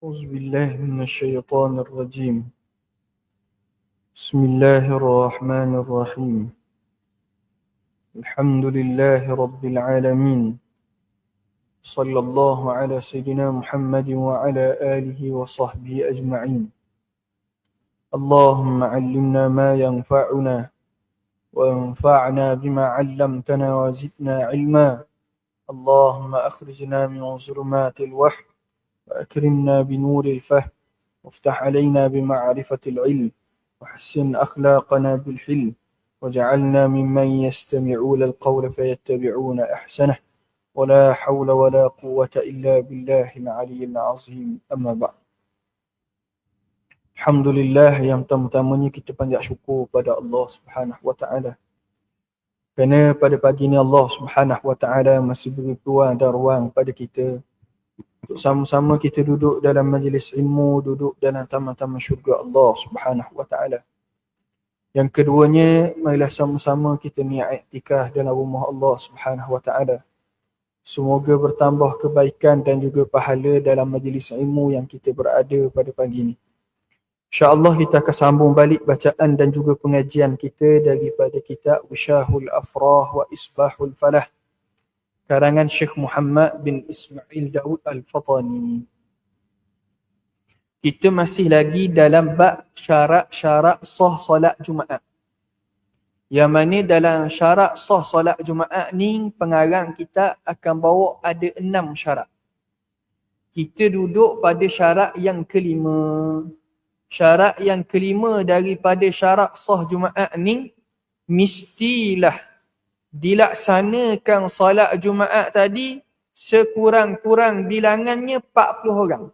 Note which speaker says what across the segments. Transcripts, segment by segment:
Speaker 1: أعوذ بالله من الشيطان الرجيم. بسم الله الرحمن الرحيم. الحمد لله رب العالمين. صلى الله على سيدنا محمد وعلى آله وصحبه أجمعين. اللهم علمنا ما ينفعنا وانفعنا بما علمتنا وزدنا علما. اللهم أخرجنا من ظلمات الوحي وأكرمنا بنور الفهم وافتح علينا بمعرفة العلم وحسن أخلاقنا بالحلم وجعلنا ممن يستمعون القول فيتبعون أحسنه ولا حول ولا قوة إلا بالله العلي العظيم. أما بعد. Alhamdulillah, yang pertama-tamanya kita panjat syukur pada Allah Subhanahu wa taala. Kerana pada pagi ini Allah Subhanahu wa taala masih beri peluang dan ruang pada kita untuk sama-sama kita duduk dalam majlis ilmu, duduk dalam taman-taman syurga Allah Subhanahu wa taala. Yang keduanya, marilah sama-sama kita niat iktikaf dalam rumah Allah Subhanahu wa taala. Semoga bertambah kebaikan dan juga pahala dalam majlis ilmu yang kita berada pada pagi ini. InsyaAllah kita akan sambung balik bacaan dan juga pengajian kita daripada kitab Wishahul Afrah wa Isbahul Falah, karangan Syekh Muhammad bin Ismail Daud Al-Fatani. Kita masih lagi dalam bab syarat-syarat sah solat Jumaat. Yang mana dalam syarat sah solat Jumaat ni, pengarang kita akan bawa ada 6 syarat. Kita duduk pada syarat yang kelima. Syarat yang kelima daripada syarat sah Jumaat ni, mestilah dilaksanakan solat Jumaat tadi sekurang-kurang bilangannya 40 orang.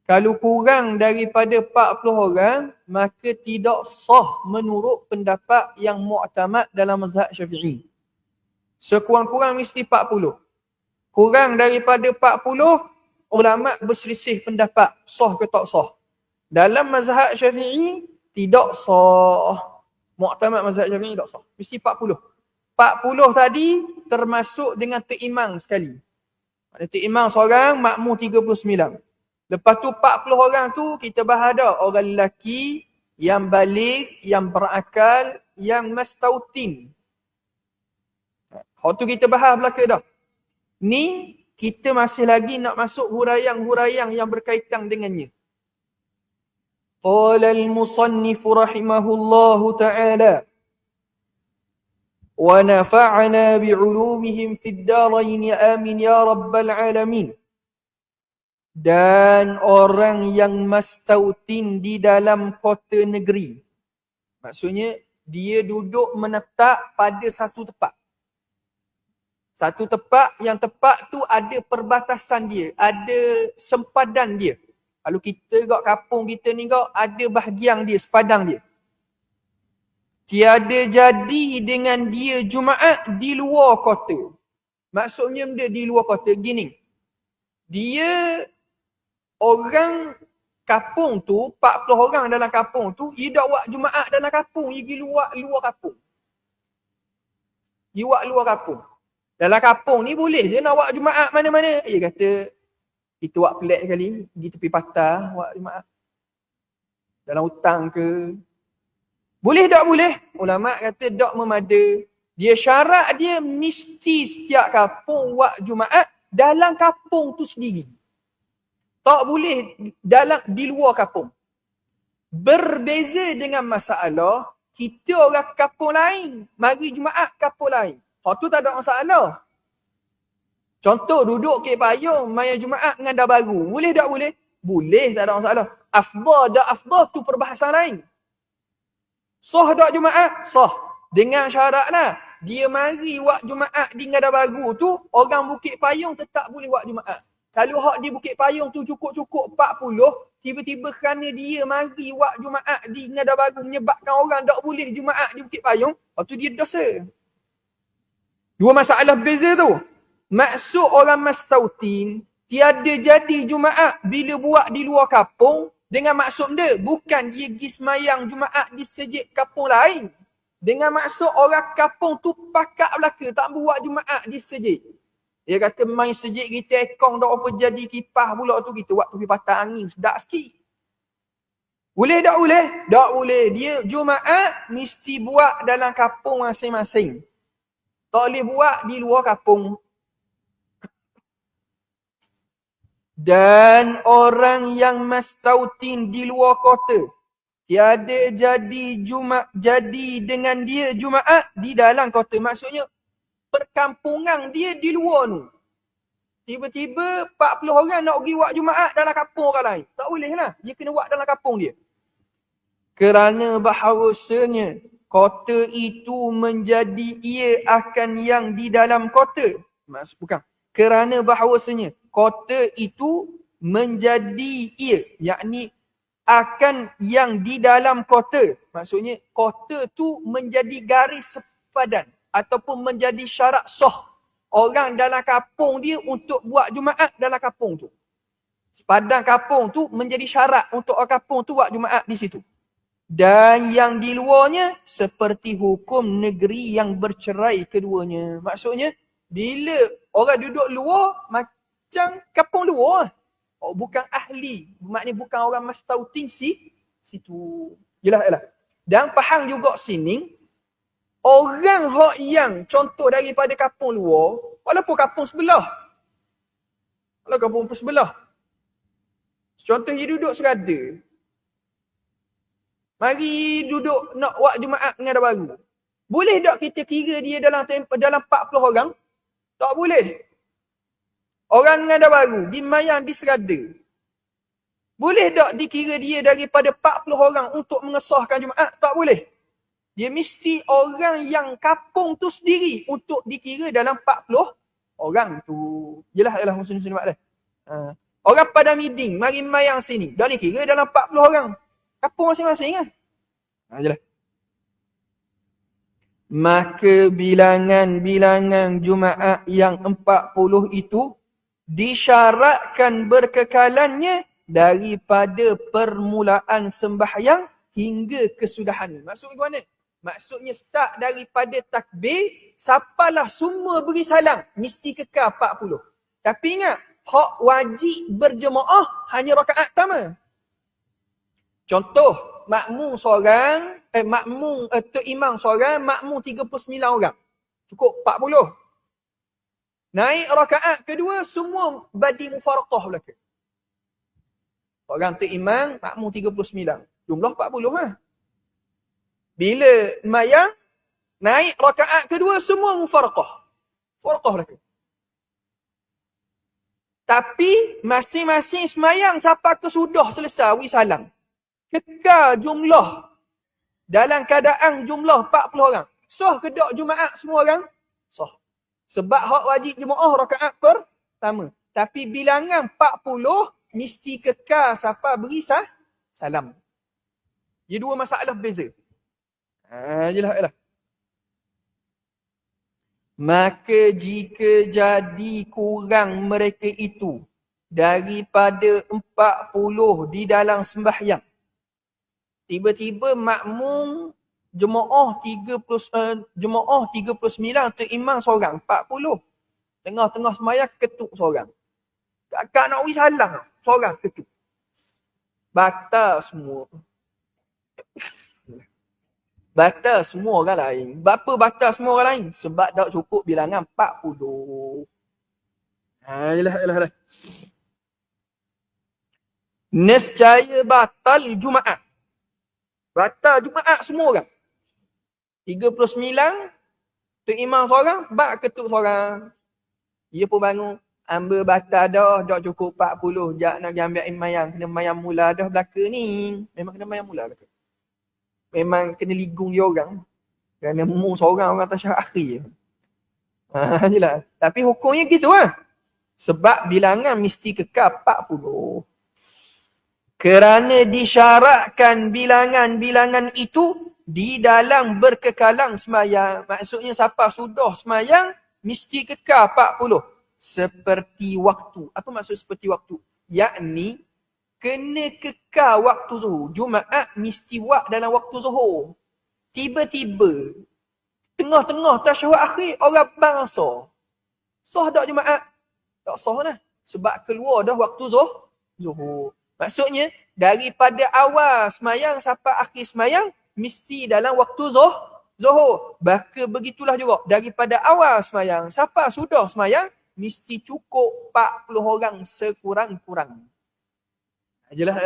Speaker 1: Kalau kurang daripada 40 orang, maka tidak sah menurut pendapat yang mu'tamad dalam mazhab Syafi'i. Sekurang-kurang mesti 40. Kurang daripada 40, ulama berselisih pendapat sah ke tak sah. Dalam mazhab Syafi'i tidak sah. Mu'tamad mazhab Syafi'i tidak sah. Mesti 40. 40 tadi termasuk dengan terimam sekali. Ada terimam seorang, makmum 39. Lepas tu 40 orang tu kita bahas dah. Orang lelaki yang balik, yang berakal, yang mastautin. Hal tu kita bahas belaka dah. Ni kita masih lagi nak masuk huraian-huraian yang berkaitan dengannya. Qala al-musannif rahimahullahu ta'ala wa nafa'ana bi'ulumihim fid darain amin ya rabbal alamin. Dan orang yang mastautin di dalam kota negeri, maksudnya dia duduk menetap pada satu tempat. Satu tempat, yang tempat tu ada perbatasan dia, ada sempadan dia. Kalau kita kat kampung kita ni ada bahagian dia, sepadang dia. Tiada jadi dengan dia Jumaat di luar kota. Maksudnya dia di luar kota gini. Dia orang kampung tu, 40 orang dalam kampung tu, dia tak buat Jumaat dalam kampung, dia pergi luar kampung. Dia buat luar kampung. Dalam kampung ni boleh je nak buat Jumaat mana-mana. Dia kata, kita buat pelik sekali, pergi tepi patah, buat Jumaat. Dalam hutang ke. Boleh tak boleh? Ulama' kata tak memada. Dia syarat dia mesti setiap kampung buat Jumaat dalam kampung tu sendiri. Tak boleh di luar kampung. Berbeza dengan masalah, kita orang kampung lain, mari Jumaat kampung lain. Hak tu tak ada masalah. Contoh duduk ke payung maya Jumaat dengan dah baru. Boleh tak boleh? Boleh, tak ada masalah. Afdal tak afdal tu perbahasan lain. Sah tak Jumaat? Sah. Dengan syaratlah dia mari buat Jumaat di Ngada Baru tu, orang Bukit Payung tetap boleh buat Jumaat. Kalau hak di Bukit Payung tu cukup-cukup 40, tiba-tiba kerana dia mari buat Jumaat di Ngada Baru menyebabkan orang tak boleh Jumaat di Bukit Payung, hak tu dia dosa. Dua masalah berbeza tu. Maksud orang mastautin, tiada jadi Jumaat bila buat di luar kampung, dengan maksud dia, bukan dia pergi semayang Jumaat di sejik kampung lain. Dengan maksud orang kampung tu pakat belaka, tak buat Jumaat di sejik. Dia kata main sejik kita ekong tak apa jadi kipas pula tu kita buat tepi patah angin sedap sikit. Boleh tak boleh? Tak boleh. Dia Jumaat mesti buat dalam kampung masing-masing. Tak boleh buat di luar kampung. Dan orang yang mastautin di luar kota, tiada jadi dengan dia Jumaat di dalam kota. Maksudnya perkampungan dia di luar tu. Tiba-tiba 40 orang nak pergi buat Jumaat dalam kampung orang lain. Tak boleh lah. Dia kena buat dalam kampung dia. Kerana bahawasanya kota itu menjadi ia akan yang di dalam kota. Bukan. Kerana bahawasanya kota itu menjadi ia. Yakni akan yang di dalam kota. Maksudnya kota tu menjadi garis sepadan. Ataupun menjadi syarat sah orang dalam kampung dia untuk buat Jumaat dalam kampung tu. Sepadan kampung tu menjadi syarat untuk orang kampung tu buat Jumaat di situ. Dan yang di luarnya seperti hukum negeri yang bercerai keduanya. Maksudnya bila orang duduk luar macam kampung luar. Oh, bukan ahli. Maknanya bukan orang mastautin situ. Yelah. Dan faham juga sini orang hak yang contoh daripada kampung luar, walaupun kampung sebelah. Kalau kampung sebelah. Contoh dia duduk serada. Mari duduk nak buat Jumaat dengan dah baru. Boleh tak kita kira dia dalam 40 orang? Tak boleh. Orang dengan dah baru, dimayang di serada. Boleh tak dikira dia daripada 40 orang untuk mengesahkan Jumaat? Tak boleh. Dia mesti orang yang kampung tu sendiri untuk dikira dalam 40 orang tu. Yelah musim-musim dah. Orang pada meeting, mari mayang sini. Dah dikira dalam 40 orang. Kampung masing-masing kan? Jelas. Maka bilangan-bilangan Jumaat yang 40 itu disyaratkan berkekalannya daripada permulaan sembahyang hingga kesudahan. Maksudnya mana? Maksudnya start daripada takbir, sapalah semua beri salam, mesti kekal 40. Tapi ingat, hak wajib berjemaah hanya rakaat pertama. Contoh, makmum seorang, imam seorang, makmum 39 orang. Cukup 40. Naik rakaat kedua, semua badi mufaraqah belaka. Seorang imam, makmum 39. Jumlah 40 lah. Bila mayang, naik rakaat kedua, semua mufaraqah. Mufaraqah belaka. Tapi, masing-masing semayang sampai ke sudah selesai, salam. Kekal jumlah dalam keadaan jumlah 40 orang. Sah ke tak Jumaat semua orang? Sah. Sebab hak wajib jemaah rakaat pertama. Tapi bilangan 40 mesti kekal sampai beri salam. Dia dua masalah berbeza. Jelas. Maka jika jadi kurang mereka itu daripada 40 di dalam sembahyang, tiba-tiba makmum jemaah 39 tu imam seorang 40. Tengah-tengah sembahyang ketuk seorang. Kakak nak beri salam seorang ketuk. Batal semua. Batal semua orang lain. Berapa batal semua orang lain? Sebab tak cukup bilangan 40. Yelah. Nescaya batal Jumaat. Batal Jumaat semua orang. 39, tu imam seorang, bak ketuk seorang. Dia pun bangun, ambil batal dah, tak cukup 40. Jak nak ambil mayang, kena mayang mula dah belaka ni. Memang kena mayang mula belaka. Memang kena ligung dia orang. Kerana mu seorang orang tasyahud akhir. Jelas. Tapi hukumnya gitu lah. Sebab bilangan mesti kekal 40. Kerana disyaratkan bilangan-bilangan itu di dalam berkekalan semayang. Maksudnya siapa sudah semayang, mesti kekal 40. Seperti waktu. Apa maksud seperti waktu? Yakni, kena kekal waktu zuhur. Jumaat mesti buat dalam waktu zuhur. Tiba-tiba, tengah-tengah tasyahud akhir, orang bangsa. Sah tak Jumaat? Tak sah lah. Sebab keluar dah waktu zuhur. Maksudnya, daripada awal semayang sampai akhir semayang, mesti dalam waktu zuhur. Maka begitulah juga. Daripada awal semayang sampai sudah semayang, mesti cukup 40 orang sekurang-kurang. Jelas.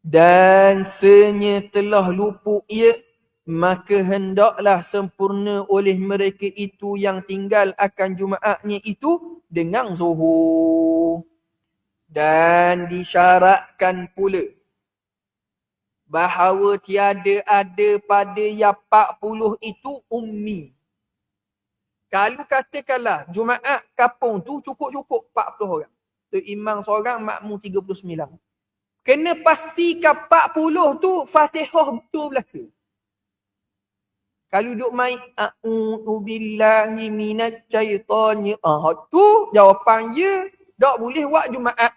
Speaker 1: Dan senya telah luput ia, maka hendaklah sempurna oleh mereka itu yang tinggal akan Jumaatnya itu dengan zuhur. Dan disyaratkan pula bahawa tiada ada pada yang 40 itu ummi. Kalau katakanlah Jumaat kampung tu cukup-cukup 40 orang. Tu imam seorang, makmum 39. Kena pastikan 40 tu Fatihah betul belaka. Kalau duk main a'udzubillahi minasyaitonir tu jawapan ya, tak boleh buat Jumaat.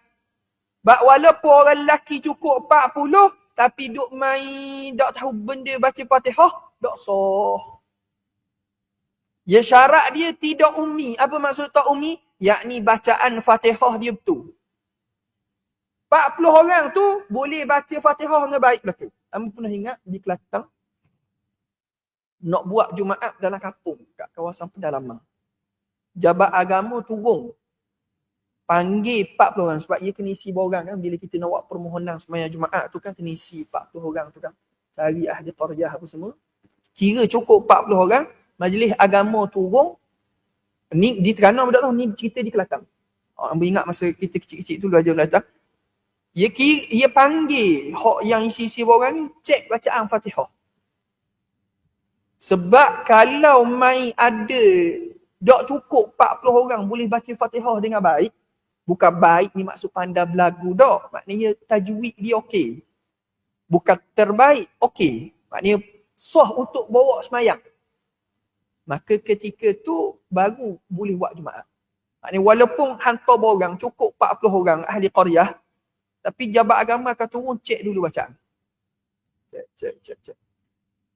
Speaker 1: Walaupun orang lelaki cukup 40 tapi duk main tak tahu benda baca Fatihah, tak sah. Ya syarat dia tidak ummi. Apa maksud tak ummi? Yakni bacaan Fatihah dia betul. 40 orang tu boleh baca Fatihah dengan baik belaka. Kamu pernah ingat di Kelantan nak buat Jumaat dalam kampung kat kawasan pedalaman. Jabat agama turun panggil 40 orang sebab ia kena isi borang kan. Bila kita nak buat permohonan sembahyang Jumaat tu kan kena isi 40 orang tu kan. Cari ahli qaryah apa semua. Kira cukup 40 orang, majlis agama turun. Ni di Terengganu tak tahu, ni cerita di Kelantan. Ambil ingat masa kita kecil-kecil tu belajar Kelantan. Ia panggil hak yang isi-isi borang ni cek bacaan Fatihah. Sebab kalau mai ada tak cukup 40 orang boleh baca Fatihah dengan baik, bukan baik ni maksud pandai belagu tak. Maknanya tajwid dia okey. Bukan terbaik, okey. Maknanya sah untuk bawa semayang. Maka ketika tu baru boleh buat Jumaat. Maknanya walaupun hantar borang cukup 40 orang ahli qaryah, tapi jabat agama akan turun cek dulu bacaan. Cek.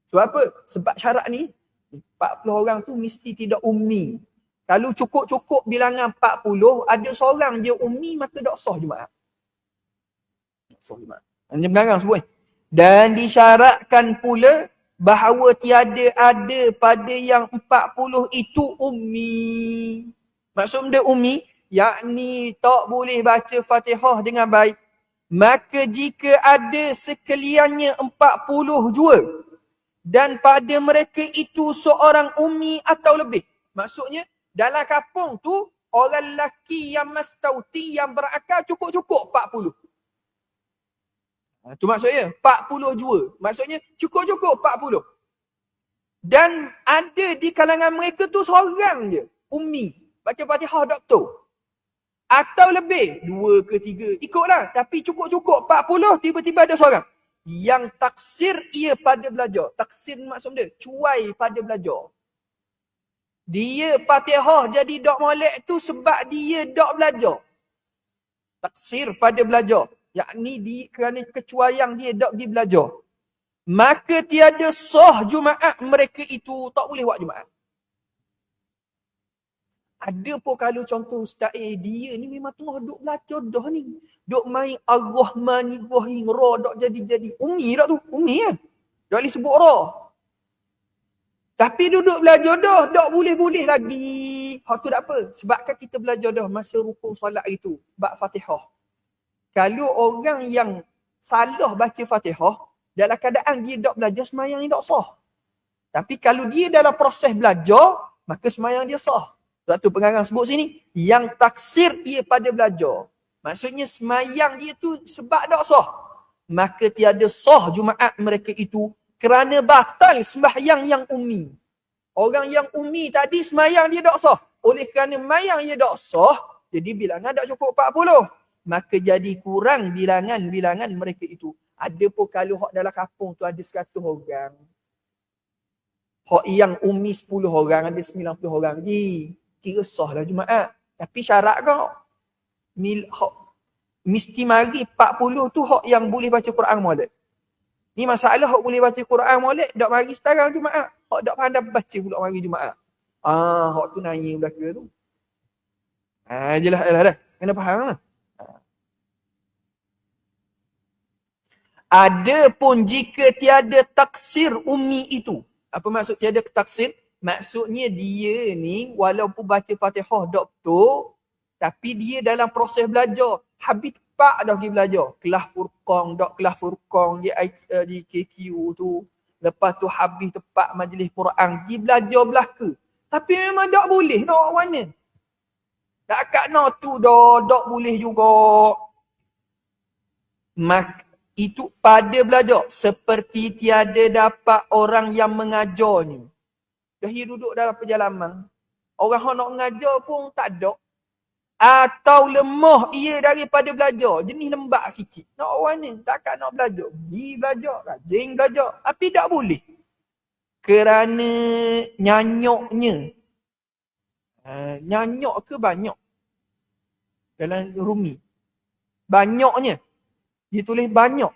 Speaker 1: Sebab apa? Sebab syarat ni 40 orang tu mesti tidak ummi. Kalau cukup-cukup bilangan 40, ada seorang je ummi, maka tak sah Jumaat. Tak sah Jumaat. Macam pengarang sebut. Dan disyaratkan pula bahawa tiada ada pada yang 40 itu ummi. Maksud benda ummi, yakni tak boleh baca Fatihah dengan baik. Maka jika ada sekaliannya 40 jua dan pada mereka itu seorang ummi atau lebih. Maksudnya dalam kampung tu orang lelaki yang mastauti yang berakal cukup-cukup 40. Tu maksudnya 40 jua. Maksudnya cukup-cukup 40. Dan ada di kalangan mereka tu seorang je ummi. Baca Fatihah tak betul. Atau lebih, 2 ke 3, ikutlah. Tapi cukup-cukup 40, tiba-tiba ada seorang. Yang taksir ia pada belajar. Taksir maksud dia, cuai pada belajar. Dia Fatihah jadi tak molek tu sebab dia tak belajar. Taksir pada belajar. Yakni kerana kecuaian dia tak pergi belajar. Maka tiada sah Jumaat mereka itu, tak boleh buat Jumaat. Ada pun kalau contoh Ustaz dia ni memang tengah duk belajar dah ni. Duk main Ar-Rahmani Rahim Ra dok jadi-jadi. Umi tak tu? Umi kan? Tak boleh sebut Ra. Tapi duduk belajar dah, tak boleh-boleh lagi. Hak tu tak apa. Sebab kan kita belajar dah masa rukun solat itu. Bab Fatihah. Kalau orang yang salah baca Fatihah, dalam keadaan dia tak belajar, semayang ni tak sah. Tapi kalau dia dalam proses belajar, maka semayang dia sah. Sebab tu pengarang sebut sini, yang taksir ia pada belajar. Maksudnya semayang dia tu sebab tak sah. Maka tiada sah Jumaat mereka itu kerana batal sembahyang yang ummi. Orang yang ummi tadi semayang dia tak sah. Oleh kerana semayang dia tak sah, jadi bilangan tak cukup 40. Maka jadi kurang bilangan mereka itu. Ada pun kalau hak dalam kampung tu ada 100 orang. Hak yang ummi 10 orang, ada 90 orang lagi. Kira sah lah Jumaat. Tapi syarat kau. Mesti mari 40 tu hak yang boleh baca Quran molek. Ni masalah hak boleh baca Quran molek, tak mari sekarang Jumaat. Hak tak pandai baca pula mari Jumaat. Hak tu nanya belaka tu. Jelah dah. Kena faham lah. Adapun jika tiada taksir ummi itu. Apa maksud tiada taksir? Maksudnya dia ni walaupun baca Fatihah dok betul, tapi dia dalam proses belajar. Habis tepat dah pergi belajar. Kelas Furqan, dok kelas Furqan di KQ tu. Lepas tu habis tepat majlis Quran, pergi belajar belaka. Tapi memang dok boleh, nak mana? Tak kat nak tu dok boleh juga. Itu pada belajar seperti tiada dapat orang yang mengajarnya. Dah duduk dalam perjalanan. Orang yang nak mengajar pun tak ada. Atau lemah ia daripada belajar. Jenis lembak sikit. Nak orang ni takkan nak belajar. Pergi belajar. Rajin belajar. Tapi tak boleh. Kerana nyanyoknya. Nyanyok ke banyak? Dalam Rumi. Banyaknya. Dia tulis banyak.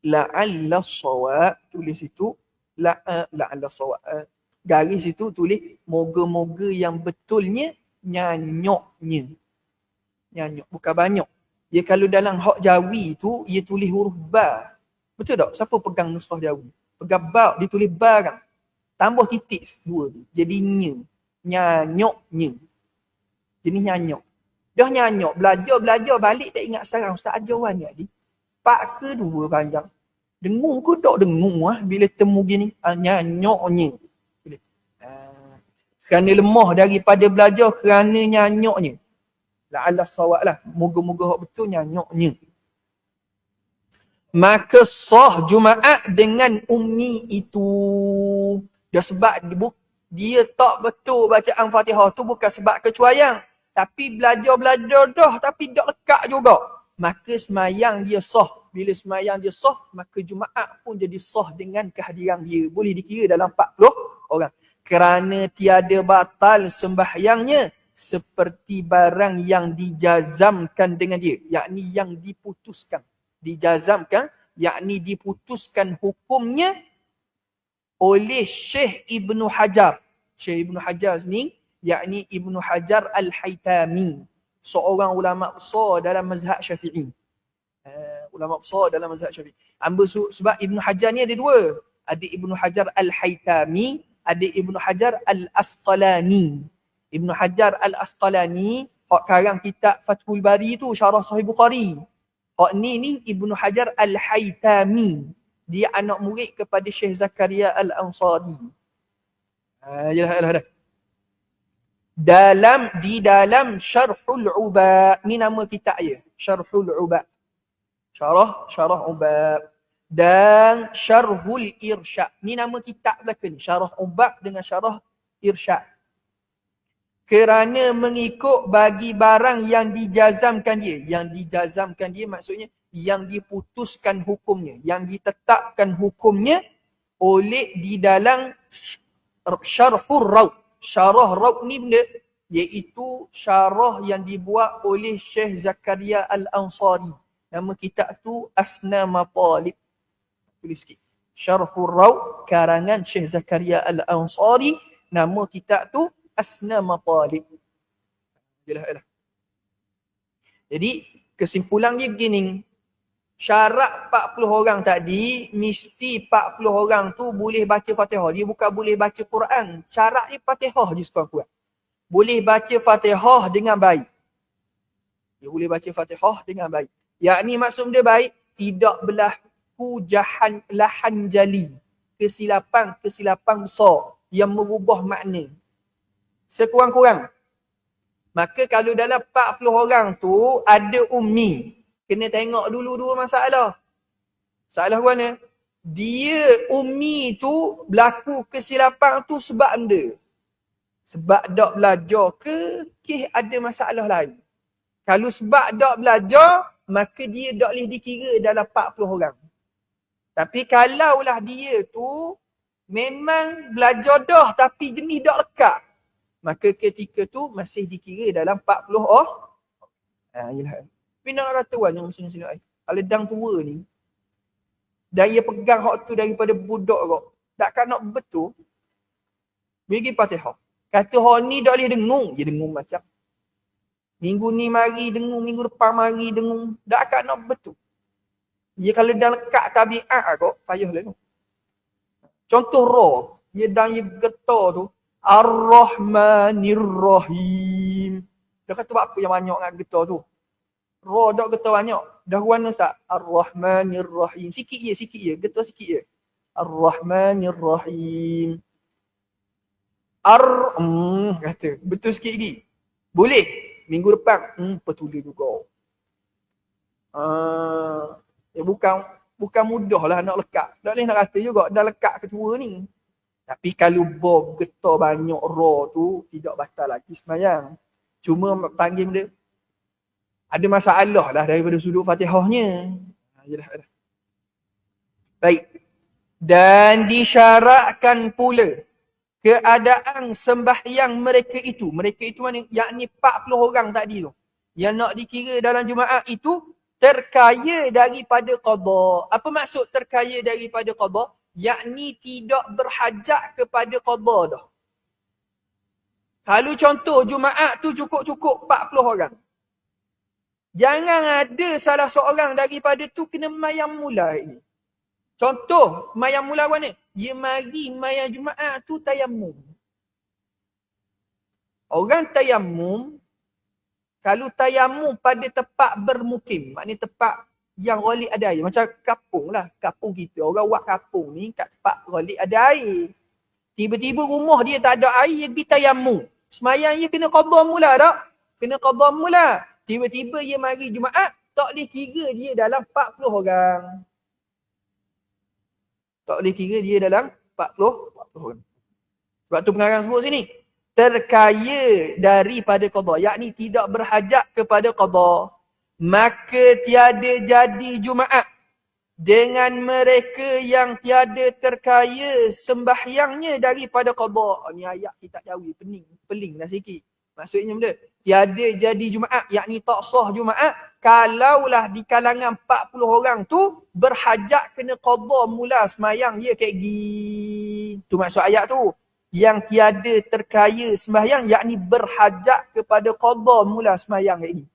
Speaker 1: La'alla shawab. Tulis itu. La'alla shawab. Garis itu tulis. Moga-moga yang betulnya. Nyanyoknya. Nyanyok. Bukan banyak. Dia kalau dalam hak Jawi tu. Dia tulis huruf ba. Betul tak? Siapa pegang nuskah Jawi? Pegang ba. Dia tulis ba kan? Tambah titik dua tu. Jadinya. Nyanyoknya. Jenis nyanyok. Dah nyanyok, belajar balik tak ingat sekarang Ustaz ajaran ni adik. Pak ke dua panjang. Dengung ke tak dengung bila temu gini? Nyanyoknya. Kerana lemah daripada belajar kerana nyanyoknya. La'alla sawab lah. Moga-moga hak betul nyanyoknya. Maka sah Jumaat dengan ummi itu. Dah sebab dia tak betul bacaan Fatihah tu bukan sebab kecuaian. Tapi belajar-belajar dah tapi tak lekat juga. Maka semayang dia sah. Bila semayang dia sah, maka Jumaat pun jadi sah dengan kehadiran dia. Boleh dikira dalam 40 orang. Kerana tiada batal sembahyangnya seperti barang yang dijazamkan dengan dia. Yakni yang diputuskan. Dijazamkan, yakni diputuskan hukumnya oleh Syekh Ibnu Hajar. Syekh Ibnu Hajar ni yakni Ibnu Hajar Al-Haytami, seorang ulama besar dalam mazhab Syafi'i. Ulama besar dalam mazhab Syafi'i. Sebab Ibnu Hajar ni ada dua. Ada Ibnu Hajar Al-Haytami, ada Ibnu Hajar Al-Asqalani. Ibnu Hajar Al-Asqalani, hak karang kitab Fathul Bari tu, syarah Sahih Bukhari. Hak ni Ibnu Hajar Al-Haytami. Dia anak murid kepada Syekh Zakaria Al-Ansari. Jelas. Di dalam Syarhul Ubab, ni nama kitab dia, Syarhul Ubab. Syarah Ubab. Dan Syarhul Irsyad. Ni nama kitab belakang ni, Syarah Ubab dengan Syarah Irsyad. Kerana mengikut bagi barang yang dijazamkan dia. Yang dijazamkan dia maksudnya yang diputuskan hukumnya, yang ditetapkan hukumnya oleh di dalam Syarhul Raud. Syarah Raud ni benda, iaitu syarah yang dibuat oleh Syekh Zakaria Al-Ansari. Nama kitab tu Asna Matalib. Tulis sikit. Syarhul Raud karangan Syekh Zakaria Al-Ansari. Nama kitab tu Asna Matalib. Jelah. Jadi kesimpulan dia begini. Syarat 40 orang tadi, mesti 40 orang tu boleh baca Fatihah. Dia bukan boleh baca Quran. Syarat dia Fatihah je sekurang-kurang. Boleh baca Fatihah dengan baik. Dia boleh baca Fatihah dengan baik. Yakni maksud dia baik, tidak berlaku lahan jali. Kesilapan besar yang merubah makna. Sekurang-kurang. Maka kalau dalam 40 orang tu ada ummi, kena tengok dulu dua masalah. Masalah mana? Dia ummi tu berlaku kesilapan tu sebab benda. Sebab tak belajar ke ada masalah lain. Kalau sebab tak belajar, maka dia tak boleh dikira dalam 40 orang. Tapi kalaulah dia tu memang belajar dah tapi jenis tak lekat, maka ketika tu masih dikira dalam 40 orang. Yelah. Tapi nak kata orang yang sini-sini Aledang tua ni, dia pegang hak tu daripada budak kok. Takkan nak betul. Bagi Fatihah. Kata hak ni tak boleh dengung. Ya dengung macam. Minggu ni mari dengung, minggu depan mari dengung. Tak akan nak betul. Dia kalau dah lekat tabiat kok, payahlah tu. Contoh ra. Dia dan dia getar tu. Ar-Rahmanir-Rahim. Dia kata buat apa yang banyak nak getar tu? Ra tak getar banyak. Dah warna tak? Ar-Rahmanir-Rahim. Sikit je. Getar sikit je. Ar-Rahmanir-Rahim. Kata. Betul sikit lagi. Boleh. Minggu depan. Betul juga. Bukan mudah lah nak lekat. Tak boleh nak kata juga dah lekat ketua ni. Tapi kalau bob getar banyak ra tu, tidak batal lagi sembahyang. Cuma panggil dia, ada masalah lah daripada sudut Fatihahnya. Yalah. Baik. Dan disyaratkan pula keadaan sembahyang mereka itu mana? Yakni 40 orang tadi tu. Yang nak dikira dalam Jumaat itu terkaya daripada qada. Apa maksud terkaya daripada qada? Yakni tidak berhajat kepada qada dah. Kalau contoh Jumaat tu cukup 40 orang. Jangan ada salah seorang daripada tu kena mayam mula ini. Contoh, mayam mula mana? Dia mari mayam Jumaat tu tayammum. Orang tayammum, kalau tayammum pada tempat bermukim, maknanya tempat yang ghalib ada air. Macam kampung lah. Kampung kita. Orang buat kampung ni kat tempat ghalib ada air. Tiba-tiba rumah dia tak ada air, dia pergi tayammum. Semayang dia kena qada mula tak? Kena qada mula. Tiba-tiba dia mari Jumaat, tak boleh kira dia dalam 40 orang. Tak boleh kira dia dalam 40 orang. Sebab tu pengarang sebut sini. Terkaya daripada qada. Yakni tidak berhajat kepada qada. Maka tiada jadi Jumaat dengan mereka yang tiada terkaya sembahyangnya daripada qada. Ni ayat kitab Jawi pening dah sikit. Maksudnya benda, tiada jadi Jumaat, yakni tak sah Jumaat kalaulah di kalangan 40 orang tu berhajat kena qada mula sembahyang dia kayak gini. Tu maksud ayat tu. Yang tiada terkaya sembahyang, yakni berhajat kepada qada mula sembahyang kayak gini.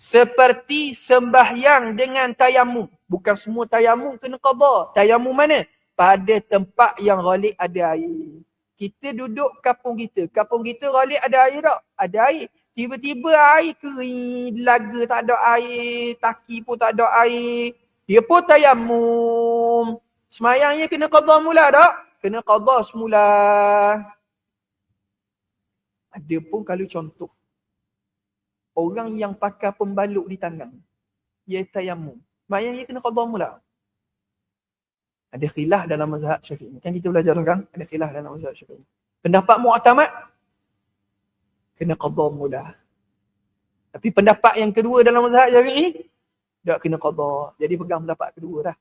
Speaker 1: Seperti sembahyang dengan tayamum. Bukan semua tayamum kena qada. Tayamum mana? Pada tempat yang ghalib ada air. Kita duduk kampung kita. Kampung kita ghalib ada air tak? Ada air. Tiba-tiba air kering, laga tak ada air, taki pun tak ada air. Dia pun tayamum. Semayangnya kena qada mula tak? Kena qada semula. Ada pun kalau contoh. Orang yang pakai pembalut di tangan. Ia tayamum. Maknanya ia kena qada mula. Ada khilaf dalam mazhab Syafi'i. Kan kita belajar kan? Ada khilaf dalam mazhab Syafi'i. Pendapat mu'tamad kena qada mula. Tapi pendapat yang kedua dalam mazhab Syafi'i tak kena qada. Jadi pegang pendapat kedua dah.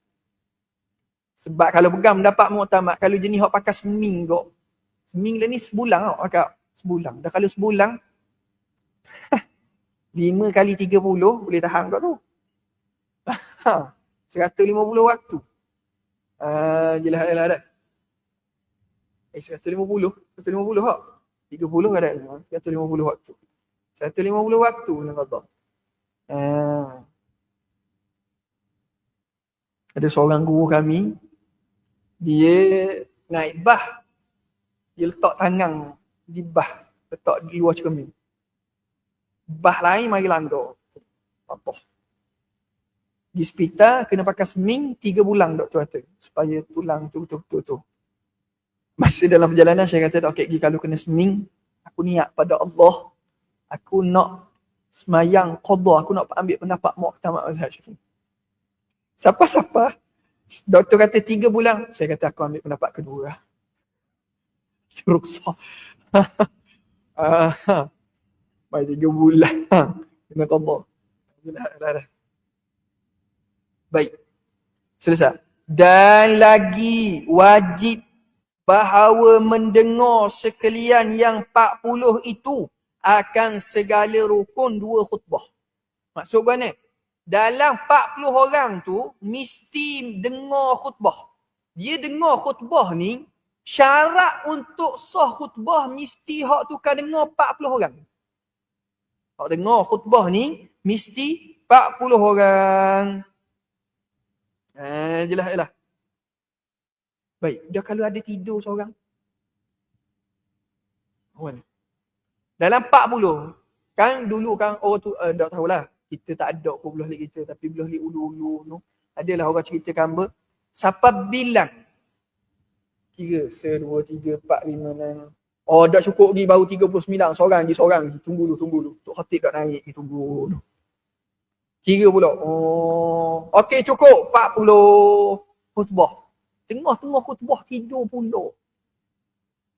Speaker 1: Sebab kalau pegang pendapat mu'tamad, kalau jenis hak pakai seming kok. Seming dah ni sebulan tau akak. Sebulan. Dah kalau sebulan 5 kali 30 boleh tahan kat tu. 150 waktu. Jelah dah. 150 tak? 30 ada. 150 waktu. 150 waktu nak kata. Ada seorang guru kami, dia naik bah. Dia letak tangan di bah, letak di luar cermin. Bah lain mari langgar. Patuh. Di hospital kena pakai seming 3 bulan doktor kata supaya tulang tu. Masa dalam perjalanan saya kata okey kalau kena seming aku niat pada Allah aku nak semayang qada, aku nak ambil pendapat mu'tamad mazhab Syafi'i. Siapa? Doktor kata 3 bulan, saya kata aku ambil pendapat kedua. Ruksa. Mai 3 bulan. Kena qada. Dah. Baik. Selesai. Dan lagi wajib bahawa mendengar sekalian yang 40 itu akan segala rukun 2 khutbah. Maksud mana? Dalam 40 orang tu mesti dengar khutbah. Dia dengar khutbah ni Syarat untuk sah khutbah mesti hak tu kan dengar 40 orang. Hak dengar khutbah ni mesti 40 orang. Jelas. Baik, dah kalau ada tidur seorang. Dalam 40, kan dulu kan orang tu, tak tahulah. Kita tak ada pun belah lik kita, tapi belah lik ulu-ulu tu. Adalah orang ceritakan apa. Siapa bilang. 3, 1, 2, 3, 4, 5, 6. Oh, dah cukup lagi baru 39. Seorang lagi. Tunggu dulu. Tok Khatib dah naik. Tunggu dulu. 3 pula. Oh, okey cukup. 40 khutbah. Tengah-tengah khutbah tidur pula.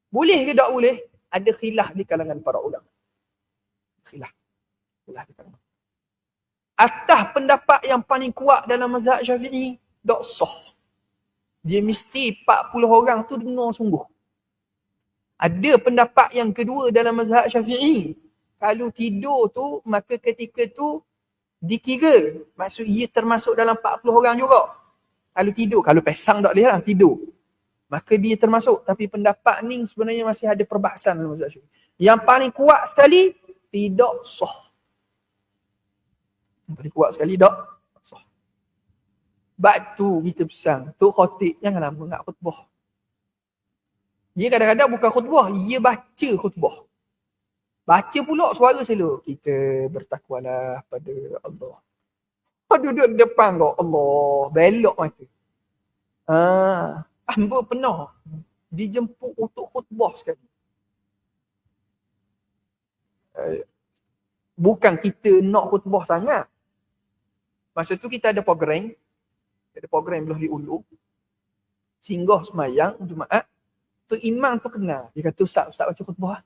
Speaker 1: Boleh ke tak boleh? Ada khilaf di kalangan para ulama. Khilaf di kalangan. Atas pendapat yang paling kuat dalam mazhab Syafi'i, tak sah. Dia mesti 40 orang tu dengar sungguh. Ada pendapat yang kedua dalam mazhab Syafi'i. Kalau tidur tu, maka ketika tu dikira. Maksud ia termasuk dalam 40 orang juga. Kalau tidur, kalau pesang tak boleh lah, tidur. Maka dia termasuk. Tapi pendapat ni sebenarnya masih ada perbahasan dalam mazhab Syafi'i. Yang paling kuat sekali, tidak sah. Yang paling kuat sekali, tak sah. Sebab tu kita pesan, Tok Khatib jangan lama nak khutbah. Dia kadang-kadang bukan khutbah, dia baca khutbah. Baca pula suara selo. Kita bertakwalah pada Allah. Duduk di depan kau, Allah, belok mata. Hamba pernah dijemput untuk khutbah sekali. Bukan kita nak khutbah sangat. Masa tu kita ada program belah di Ulu. Singgah semayang Jumaat. Tu imam tu kenal. Dia kata, Ustaz baca khutbah.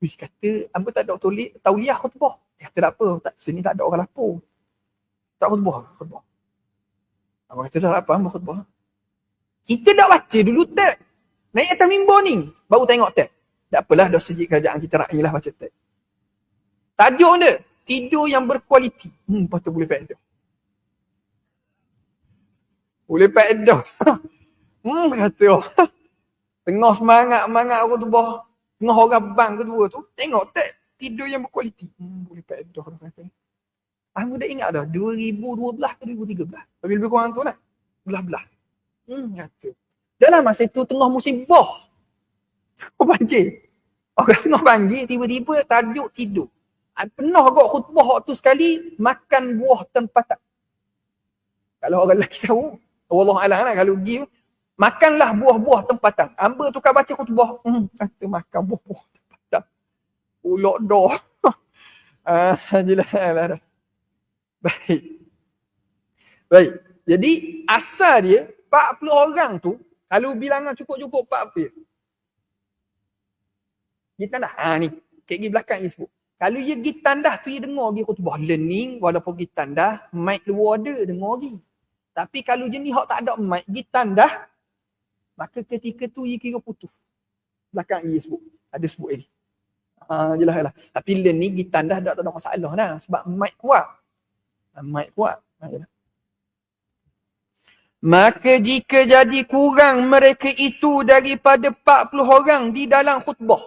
Speaker 1: Kata, hamba tak ada tauliah khutbah. Dia kata, tak apa, sini tak ada orang lapor. Tak khutbah. Abang kata, dah apa hamba khutbah. Kita dah baca dulu tak. Naik atas mimbar ni, baru tengok tak. Tak apalah, dah sejik kerajaan kita rakyat lah baca tak. Tajuk dia, tidur yang berkualiti. Lepas tu boleh pedas. Kata tengah semangat aku tu bah. Tengah orang bang kedua tu, tengok tak tidur yang berkualiti. Boleh pedas kata. Aku dah ingat dah 2012 ke 2013. Lebih kurang tu lah. Belah-belah. Kata. Dalam masa itu tengah musim boh. Tengah banjir. Orang tengah banjir, tiba-tiba tajuk tidur. Pernah agak khutbah waktu sekali, makan buah tempatan. Kalau orang lelaki tahu, Wallahualam lah, kalau pergi, makanlah buah-buah tempatan. Hamba tukar baca khutbah, kata makan buah-buah tempatan. Ulok dah. Jelas lah. Baik. Jadi, asal dia, 40 orang tu, kalau bilangan cukup-cukup 40. Kita dah, ni, kek belakang ni sebut. Kalau dia pergi tandah tu, dia dengar pergi khutbah. Learning, walaupun pergi tandah, mic luar ada, dengar pergi. Tapi kalau jenis hak tak ada mic, pergi tandah, maka ketika tu dia kira putus. Belakang dia sebut. Ada sebut lagi. Jelas. Tapi learning, pergi tandah tak ada masalah lah. Sebab mic kuat. Mic kuat. Maka jika jadi kurang mereka itu daripada 40 orang di dalam khutbah.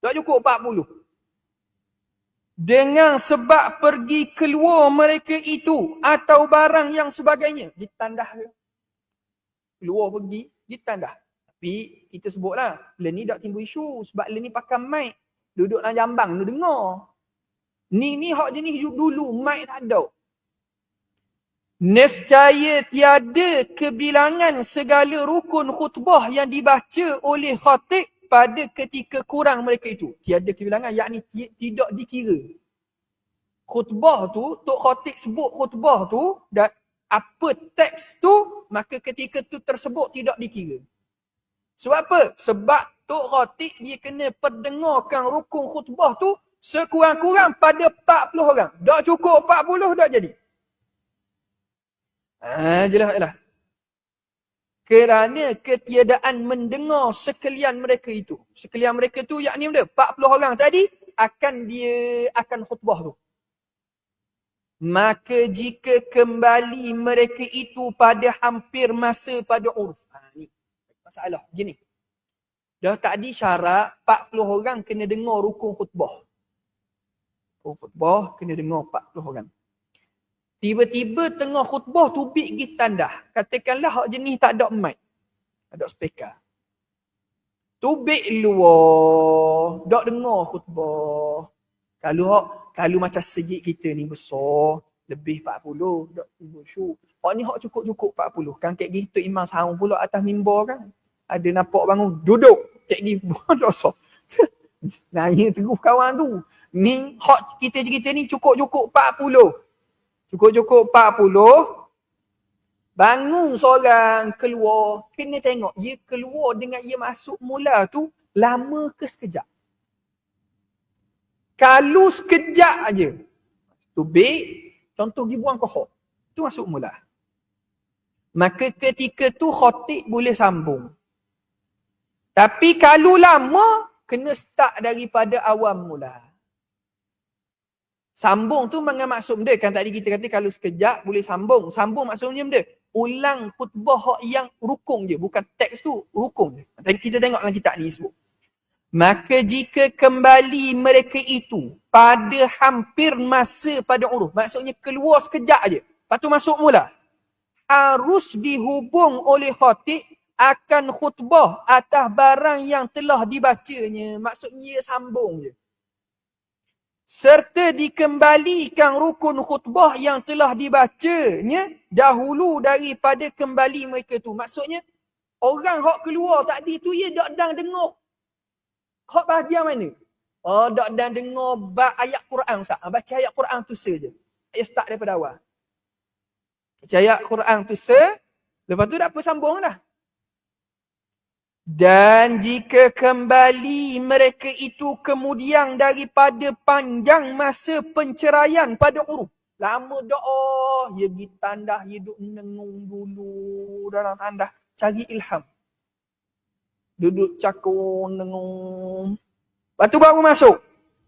Speaker 1: Tak cukup 40. Dengan sebab pergi keluar mereka itu atau barang yang sebagainya. Ditandah. Keluar pergi, ditandah. Tapi kita sebutlah, ni tak timbul isu. Sebab ni pakai mic. Duduk dalam jambang, lu dengar. Ni hak jenis dulu, mic tak ada. Nescaya tiada kebilangan segala rukun khutbah yang dibaca oleh khatib pada ketika kurang mereka itu. Tiada kebilangan, yakni tidak dikira. Khutbah tu, Tok Khatib sebut khutbah tu, dan apa teks tu, maka ketika tu tersebut tidak dikira. Sebab apa? Sebab Tok Khatib dia kena perdengarkan rukun khutbah tu sekurang-kurang pada 40 orang. Tak cukup 40, tak jadi. Jelas. Kerana ketiadaan mendengar sekalian mereka itu. Sekalian mereka tu yakni benda 40 orang tadi akan khutbah tu. Maka jika kembali mereka itu pada hampir masa pada uruf. Ni masalah gini. Dah tadi syarat 40 orang kena dengar rukun khutbah. Rukun khutbah kena dengar 40 orang. Tiba-tiba tengah khutbah tubik pergi tandah. Katakanlah hak jenis tak ada mic. Tak ada speaker. Tubik luar. Tak dengar khutbah. Kalau macam sejid kita ni besar, lebih 40. Tak tiba syuk. Hak ni hak cukup-cukup 40. Kan kayak gitu imam saung pula atas mimbar kan. Ada nampak bangun. Duduk. Kayak gitu. Dosa. Nanya terus kawan tu. Ni hak kita cerita ni cukup-cukup 40. Cukup-cukup 40. Bangun seorang keluar. Kena tengok. Dia keluar dengan dia masuk mula tu. Lama ke sekejap? Kalau sekejap aja. Tubik. Contoh pergi buang kohok. Tu masuk mula. Maka ketika tu khatib boleh sambung. Tapi kalau lama. Kena start daripada awam mula. Sambung tu dengan maksud dia. Kan tadi kita kata kalau sekejap boleh sambung. Sambung maksudnya dia. Ulang khutbah yang rukun je. Bukan teks tu. Rukun je. Kita tengok dalam kitab ni sebut. Maka jika kembali mereka itu pada hampir masa pada uruf. Maksudnya keluar sekejap je. Lepas tu masuk mula. Harus dihubung oleh khatib akan khutbah atas barang yang telah dibacanya. Maksudnya sambung je. Serta dikembalikan rukun khutbah yang telah dibacanya dahulu daripada kembali mereka tu. Maksudnya, orang hak keluar tadi tu ya dak dang dengar. Hak bahagian mana? Oh, dak dang dengar ayat Quran sah. Baca ayat Quran tu saja. Ayat start daripada awal. Baca ayat Quran tu saja. Lepas tu dak apa sambung dah. Dan jika kembali mereka itu kemudian daripada panjang masa penceraian pada uruf. Lama doa, dia pergi tandah, dia duduk nengung dulu dalam tandah. Cari ilham. Duduk cakung, nengung. Lepas tu baru masuk.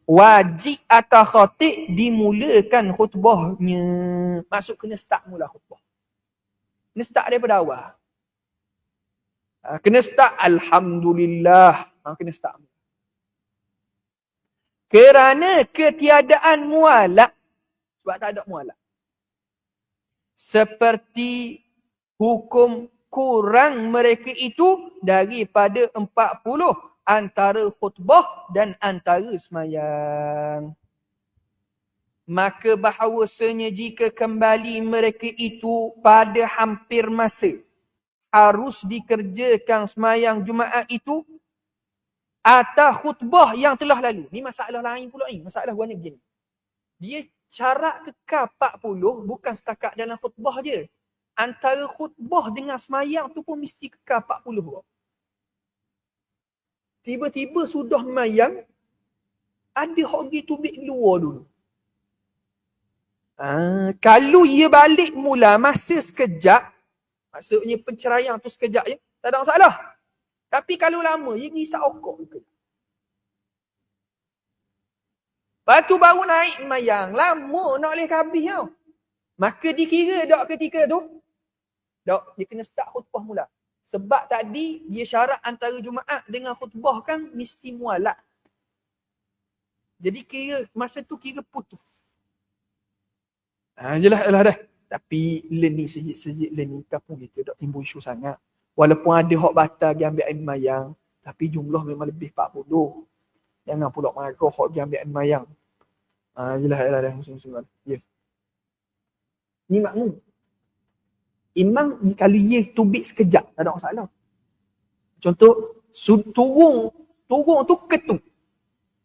Speaker 1: Wajib atas khatib dimulakan khutbahnya. Masuk kena start mula khutbah. Kena start daripada awal. Kena start Alhamdulillah. Kena start. Kerana ketiadaan mualak. Sebab tak ada mualak. Seperti hukum kurang mereka itu daripada 40 antara khutbah dan antara semayang. Maka bahawasanya jika kembali mereka itu pada hampir masa harus dikerjakan semayang Jumaat itu atas khutbah yang telah lalu. Ni masalah lain pula ni. Masalah gua ni begini. Dia syarat kekal 40 bukan setakat dalam khutbah je. Antara khutbah dengan semayang tu pun mesti kekal 40 pula. Tiba-tiba sudah semayang, ada hogi tubik luar dulu. Kalau ia balik mula masa sekejap, maksudnya penceraian tu sekejap je, tak ada masalah. Tapi kalau lama, ia risau okok. Lepas tu baru naik semayang. Lama nak boleh habis tau. Maka dikira tak ketika tu? Tak, dia kena start khutbah mula. Sebab tadi dia syarat antara Jumaat dengan khutbah kan mesti mualak. Jadi kira masa tu kira putus. Jelas dah. Tapi learning sejik-sejik learning pun kita tak timbul isu sangat. Walaupun ada hak batal dia ambil air mayang, tapi jumlah memang lebih 40. Jangan pula marah hak dia ambil air mayang. Jelas dah muslim-muslim. Ya. Ni makmum. Imam kalau ia tubik sekejap, tak ada masalah. Contoh, turun tu ketuk.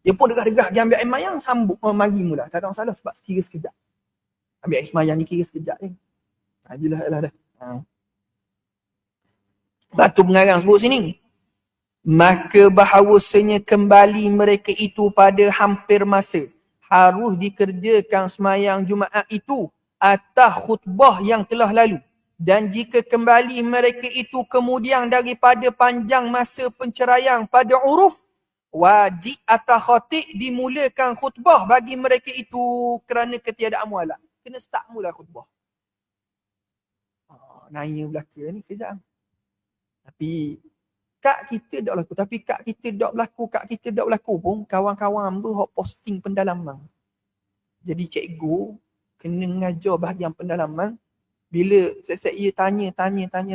Speaker 1: Dia pun degah-degah, dia ambil air mayang, sambung, mari mula. Tak ada masalah sebab kira sekejap. Ambil air mayang ni kira sekejap ni. Jelas dah. Batu pengarang sebut sini. Maka bahawasanya kembali mereka itu pada hampir masa. Harus dikerjakan semayang Jumaat itu atas khutbah yang telah lalu. Dan jika kembali mereka itu kemudian daripada panjang masa penceraian pada uruf, wajib atas khatib dimulakan khutbah bagi mereka itu kerana ketiadaan mualak. Kena start mula khutbah. Nanya belaka ni kejap. Tapi Kak kita dak berlaku. Tapi kak kita dak berlaku pun kawan-kawan tu hok posting pendalaman. Jadi cikgu kena ngajar bahagian pendalaman. Bila set-set ia tanya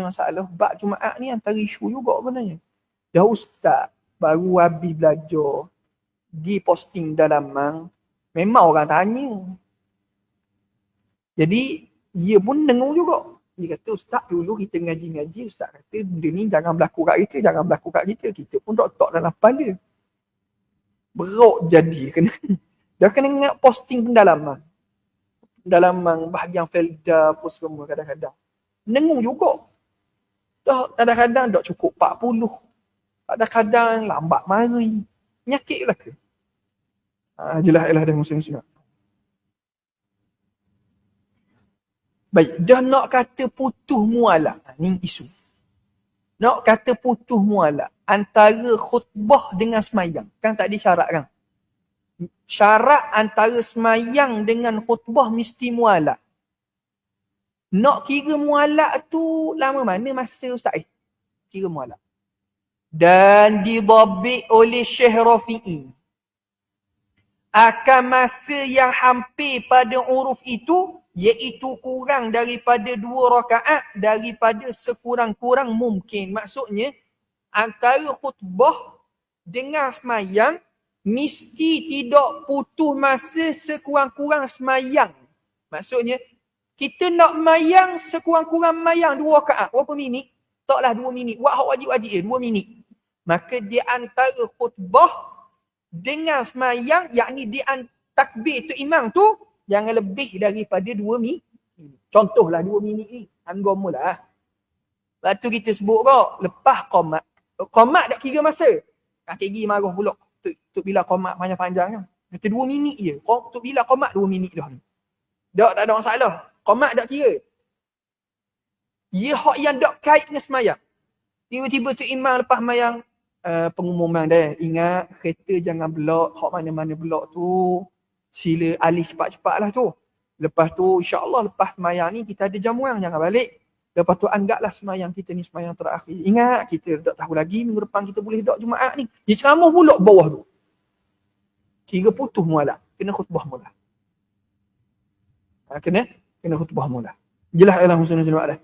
Speaker 1: masalah, bab Jumaat ni antara isu juga sebenarnya. Dah ustaz baru habis belajar, pergi posting dalaman, memang orang tanya. Jadi, dia pun dengar juga. Dia kata, ustaz dulu kita ngaji-ngaji, ustaz kata, benda ni jangan berlaku kat kita, jangan berlaku kat kita. Kita pun tak dalam kepala. Berok jadi. Dah kena ingat posting pendalaman. Pendalaman bahagian Felda pun semua kadang-kadang. Dengar juga. Dah kadang-kadang tak cukup 40. Kadang-kadang lambat mari. Nyakit lah ke? Jelas dah muslim-muslim. Baik, dah nak kata putus mualak. Ni isu. Nak kata putus mualak antara khutbah dengan semayang. Kan tak disyaratkan. Syarat antara semayang dengan khutbah mesti mualak. Nak kira mualak tu lama mana masa Ustaz? Kira mualak. Dan didabit oleh Syekh Rafi'i. Akan masa yang hampir pada uruf itu, iaitu kurang daripada 2 rakaat, daripada sekurang-kurang mungkin. Maksudnya, antara khutbah dengan semayang, mesti tidak putus masa sekurang-kurang semayang. Maksudnya, kita nak mayang sekurang-kurang mayang 2 rakaat. Berapa minit? Taklah 2 minit. Buat hak wajib-wajib 2 minit. Maka di antara khutbah dengan semayang, yakni di takbir tu imam tu, jangan lebih daripada 2 minit. Contohlah 2 minit ni. Anggam mula. Lepas tu kita sebut kok, lepas qomat. Qomat tak kira masa. Kakek gigi marah pula. Tuk bila qomat panjang-panjang kan. Kata 2 minit je. Tuk bila qomat 2 minit dah ni. Tak ada masalah. Qomat tak kira. Ia hak yang tak kait dengan semayang. Tiba-tiba tu imam lepas mayang, pengumuman dah. Ingat, kereta jangan blok. Hak mana-mana blok tu, sila alih cepat-cepat lah tu. Lepas tu, insyaAllah lepas semayang ni, kita ada jamuan, jangan balik. Lepas tu, anggaplah semayang kita ni semayang terakhir. Ingat, kita tak tahu lagi, minggu depan kita boleh dok Jumaat ni. Dia ceramah pula bawah tu. Kira putus mualak. Kena khutbah mula. Kena khutbah mula. Jelas dalam muslim-muslim dah.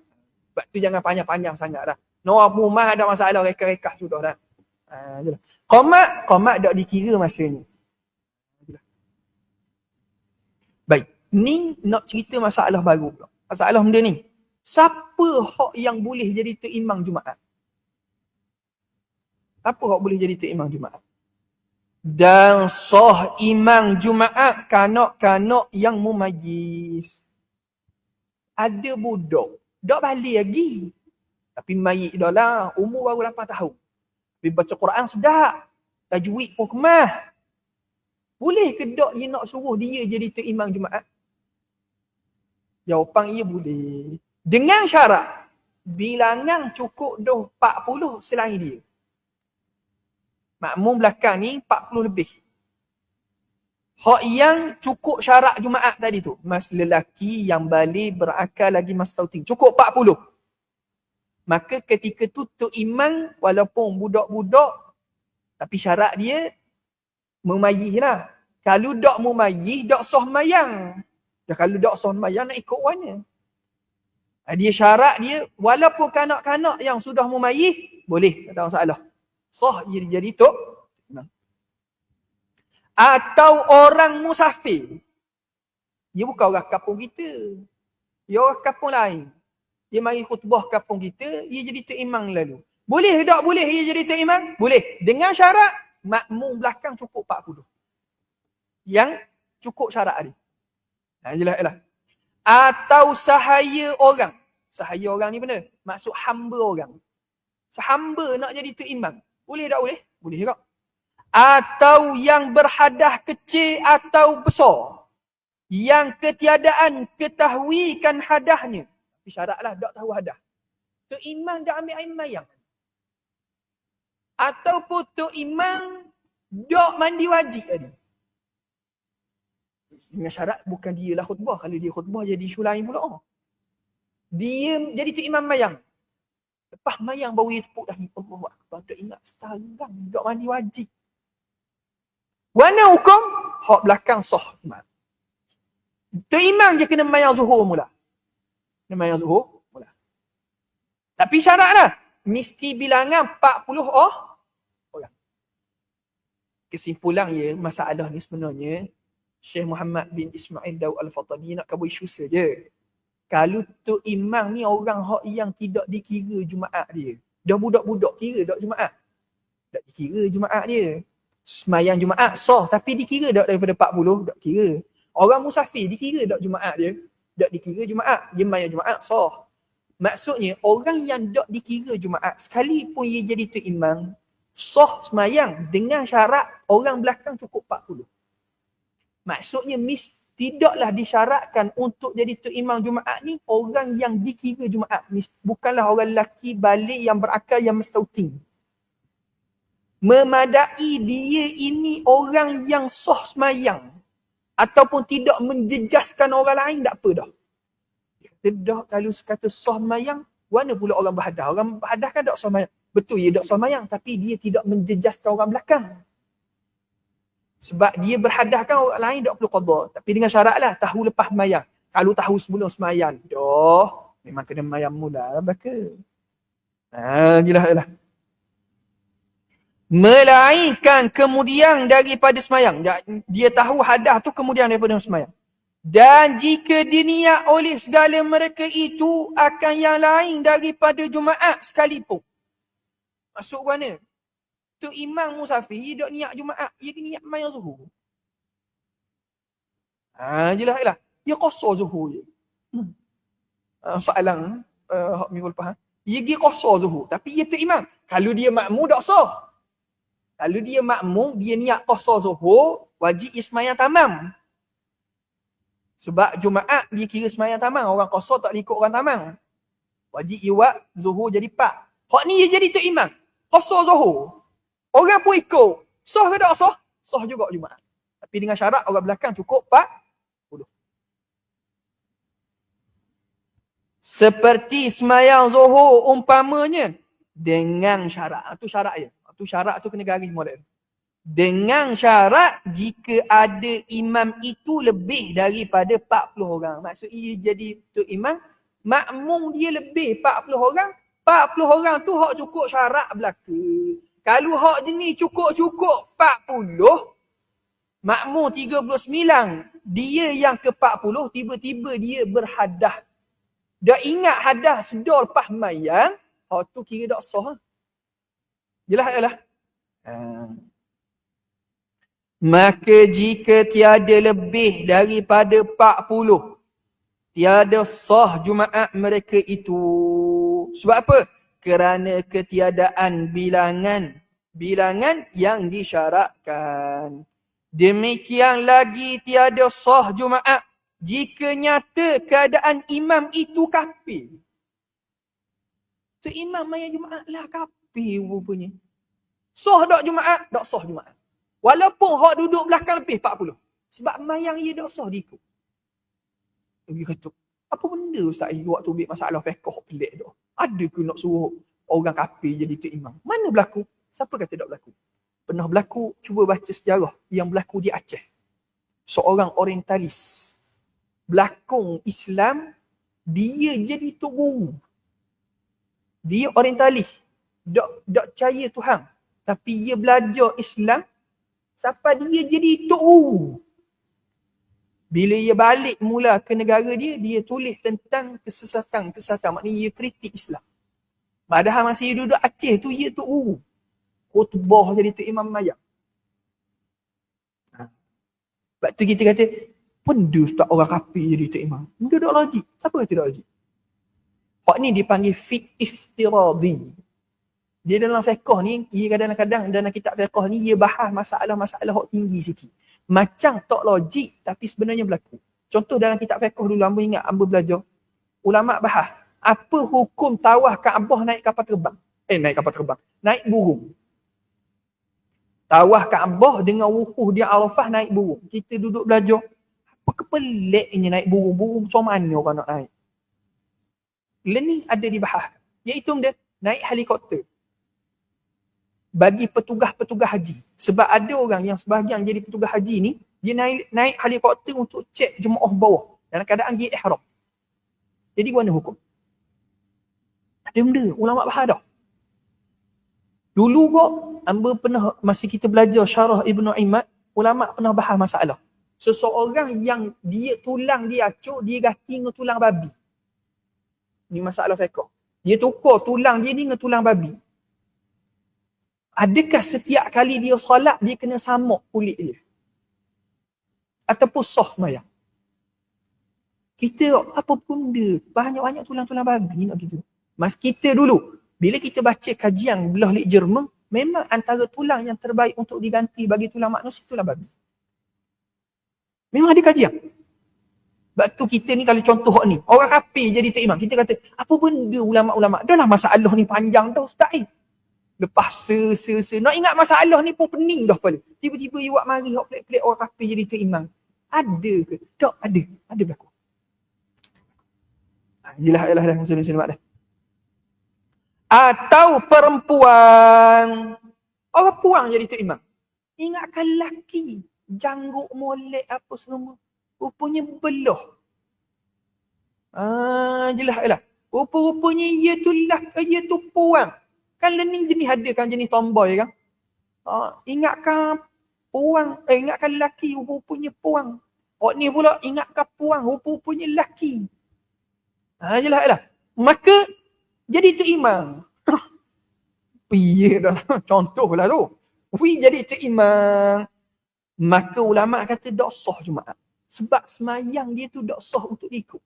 Speaker 1: Sebab tu jangan panjang-panjang sangat dah. Orang rumah ada masalah, reka-reka sudah dah. Qomat tak dikira masa ni. Baik, ni nak cerita masalah baru pula. Masalah benda ni. Siapa hak yang boleh jadi terimam Jumaat? Siapa hak boleh jadi terimam Jumaat? Dan sah imam Jumaat kanak-kanak yang mumayyiz. Ada budak, tak balik lagi. Tapi mayit dah lah, umur baru 8 tahun. Tapi baca Quran sedap. Tajwid pun kemah. Boleh ke tak dia nak suruh dia jadi terimam Jumaat? Jawapan ia boleh. Dengan syarat, bilangan cukup dah 40 selain dia. Makmum belakang ni 40 lebih. Hak yang cukup syarat Jumaat tadi tu, mas lelaki yang balik berakal lagi mas tauting. Cukup 40. Maka ketika tu imam walaupun budak-budak, tapi syarat dia memayih lah. Kalau tak memayih, tak sah mayang. Dan kalau tak sah mayang, nak ikut warna. Dia syarat dia, walaupun kanak-kanak yang sudah memayih, boleh, tak ada masalah. Sah jadi tu. Atau orang musafir. Dia bukan orang kampung kita. Dia orang kampung lain. Dia mari khutbah kampung kita, dia jadi terimam lalu. Boleh tak boleh dia jadi terimam? Boleh. Dengan syarat, makmum belakang cukup 40. Yang cukup syarat dia. Jelas. Atau sahaya orang. Sahaya orang ni benar. Maksud hamba orang. Sehamba nak jadi terimam. Boleh tak boleh? Boleh tak? Atau yang berhadah kecil atau besar. Yang ketiadaan ketahuikan hadahnya. Tapi syaratlah tak tahu hadah. Terimam dah ambil air mayang. Ataupun terimam tak mandi wajib tadi. Dengan syarat bukan dia lah khutbah. Kalau dia khutbah jadi isu lain pula. Dia jadi terimam mayang. Lepas mayang baru dia tepuk dahi. Allahu Akbar. Tak ingat setarang. Duduk mandi wajib. Mana hukum? Hak belakang sah imam. Tu imam je kena mayang zuhur mula. Kena mayang zuhur mula. Tapi syaratlah. Mesti bilangan 40 orang. Kesimpulan ya, masalah ni sebenarnya Syekh Muhammad bin Ismail Daud Al-Fatani nak kabur isu saja. Kalau tu imam ni orang hak yang tidak dikira Jumaat dia. Dah budak-budak kira tak Jumaat. Tak dikira Jumaat dia. Semayang Jumaat sah tapi dikira tak daripada 40, tak kira. Orang musafir dikira tak Jumaat dia. Tak dikira Jumaat. Dia mayang Jumaat sah. Maksudnya orang yang tak dikira Jumaat sekalipun ia jadi tu imam sah semayang dengan syarat orang belakang cukup 40. Maksudnya tidaklah disyaratkan untuk jadi tu imam Jumaat ni orang yang dikira Jumaat. Bukanlah orang lelaki balik yang berakal yang mustautin. Memadai dia ini orang yang sah semayang ataupun tidak menjejaskan orang lain, tak apa dah. Dia kata dah, kalau kata sah semayang, mana pula orang berhadah? Orang berhadah kan tak sah semayang. Betul, dia tak sah semayang tapi dia tidak menjejaskan orang belakang. Sebab dia berhadahkan orang lain tak perlu qada. Tapi dengan syarat lah, tahu lepas semayang. Kalau tahu sebelum semayang, dah, memang kena semayang mula belaka. Jelas. Melainkan kemudian daripada semayang. Dia tahu hadah tu kemudian daripada semayang. Dan jika diniat oleh segala mereka itu akan yang lain daripada Jumaat sekalipun. Maksud mana? Tu imam musafir, dia tak niat Jumaat. Dia niat semayang zuhur. Jelas. Dia qasar zuhur je. Soalan hak minggu lepas. Dia pergi qasar zuhur. Tapi dia tu imam. Kalau dia makmum tak sah. Kalau dia makmum, dia niat qasar zuhur, wajib dia semayang tamam. Sebab Jumaat dia kira semayang tamam. Orang qasar tak ikut orang tamam. Wajib dia buat zuhur jadi 4. Hak ni dia jadi tu imam. Qasar zuhur. Orang pun ikut. Sah ke tak sah? Sah juga Jumaat. Tapi dengan syarat orang belakang cukup 40. Seperti semayang zuhur umpamanya. Dengan syarat. Itu syarat je. Tu syarat tu kena garis molek. Dengan syarat jika ada imam itu lebih daripada 40 orang. Maksud ia jadi tu imam, makmum dia lebih 40 orang. 40 orang tu hak cukup syarat belaka. Kalau hak jenis cukup-cukup 40, makmum 39, dia yang ke 40 tiba-tiba dia berhadah. Dah ingat hadah sedar lepas mayang, hak tu kira tak sah. Jelas. Maka jika tiada lebih daripada 40, tiada sah Jumaat mereka itu. Sebab apa? Kerana ketiadaan bilangan yang disyaratkan. Demikian lagi tiada sah Jumaat jika nyata keadaan imam itu kafir. Tu imam mayang Jumaat lah kafir rupanya. Sah tak Jumaat? Tak sah Jumaat. Walaupun hak duduk belakang lebih 40. Sebab mayang ia tak sah diikut. Dia kata, apa benda Ustaz waktu ambil masalah fiqh pelik tu? Ada ke nak suruh orang kafir jadi tu imam? Mana berlaku? Siapa kata tak berlaku? Pernah berlaku, cuba baca sejarah yang berlaku di Aceh. Seorang orientalis. Belakang Islam, dia jadi tok guru. Dia orientalis. Tak percaya Tuhan. Tapi dia belajar Islam sampai dia jadi tok guru. Bila dia balik mula ke negara dia, dia tulis tentang kesesatan. Maknanya dia kritik Islam. Padahal masa dia duduk Aceh tu, dia tok guru. Khutbah jadi tok imam mayang. Sebab tu kita kata, pendus tak orang kafir jadi tok imam. Benda tak logik. Siapa kata tak logik? Hak ni dipanggil fiqh iftiradi. Dia dalam fiqh ni, dia kadang-kadang dalam kitab fiqh ni, dia bahas masalah-masalah hak tinggi sikit. Macam tak logik, tapi sebenarnya berlaku. Contoh dalam kitab fiqh dulu, hamba ingat, hamba belajar. Ulama bahas, apa hukum tawaf Kaabah naik kapal terbang? Naik burung. Tawaf Kaabah dengan wukuf di Arafah naik burung. Kita duduk belajar, apa kepeliknya naik burung? Burung macam mana orang nak naik? Ni ada dibahas. Iaitu dia, naik helikopter bagi petugas-petugas haji. Sebab ada orang yang sebahagian jadi petugas haji ni, dia naik helikopter untuk cek jemaah bawah dalam keadaan dia ihram. Jadi mana hukum? Ada benda, ulama bahas dah. Dulu kok, hamba pernah, masa kita belajar syarah Ibnu Imad, ulama pernah bahas masalah. Seseorang yang dia tulang dia acuk, dia ganti dengan tulang babi. Ni masalah fiqh. Dia tukar tulang dia ni dengan tulang babi. Adakah setiap kali dia solat, dia kena samak kulit dia? Ataupun sah semayang? Kita apa pun dia, banyak-banyak tulang-tulang babi nak gitu. Mas kita dulu, bila kita baca kajian belah lik Jerman, memang antara tulang yang terbaik untuk diganti bagi tulang manusia, tulang babi. Memang ada kajian. Sebab tu kita ni kalau contoh ni, orang kafir jadi tok imam, kita kata, apa benda ulama-ulama? Dah lah masalah ni panjang dah ustaz ni. Lepas nak ingat masalah ni pun pening dah kepala. Tiba-tiba you buat mari hok pelik-pelik orang kafir jadi tok imam. Ada ke? Tak, ada berlaku. Jelas dah muslim dah. Atau perempuan, orang puang jadi tok imam. Ingatkan lelaki, janggut molek apa semua. Rupanya belah. Jelas. Rupa-rupanya ia tu puang. Kan ni jenis ada kan jenis tomboy kan. Ingatkan puang, ingatkan lelaki, rupa-rupanya puang. Ni pula ingatkan puang, rupa-rupanya lelaki. Jelas. Maka jadi tu imam. Piye dah. Contohlah tu. Jadi tu imam. Maka ulama kata tak sah Jumaat. Sebab semayang dia tu tak sah untuk diikut.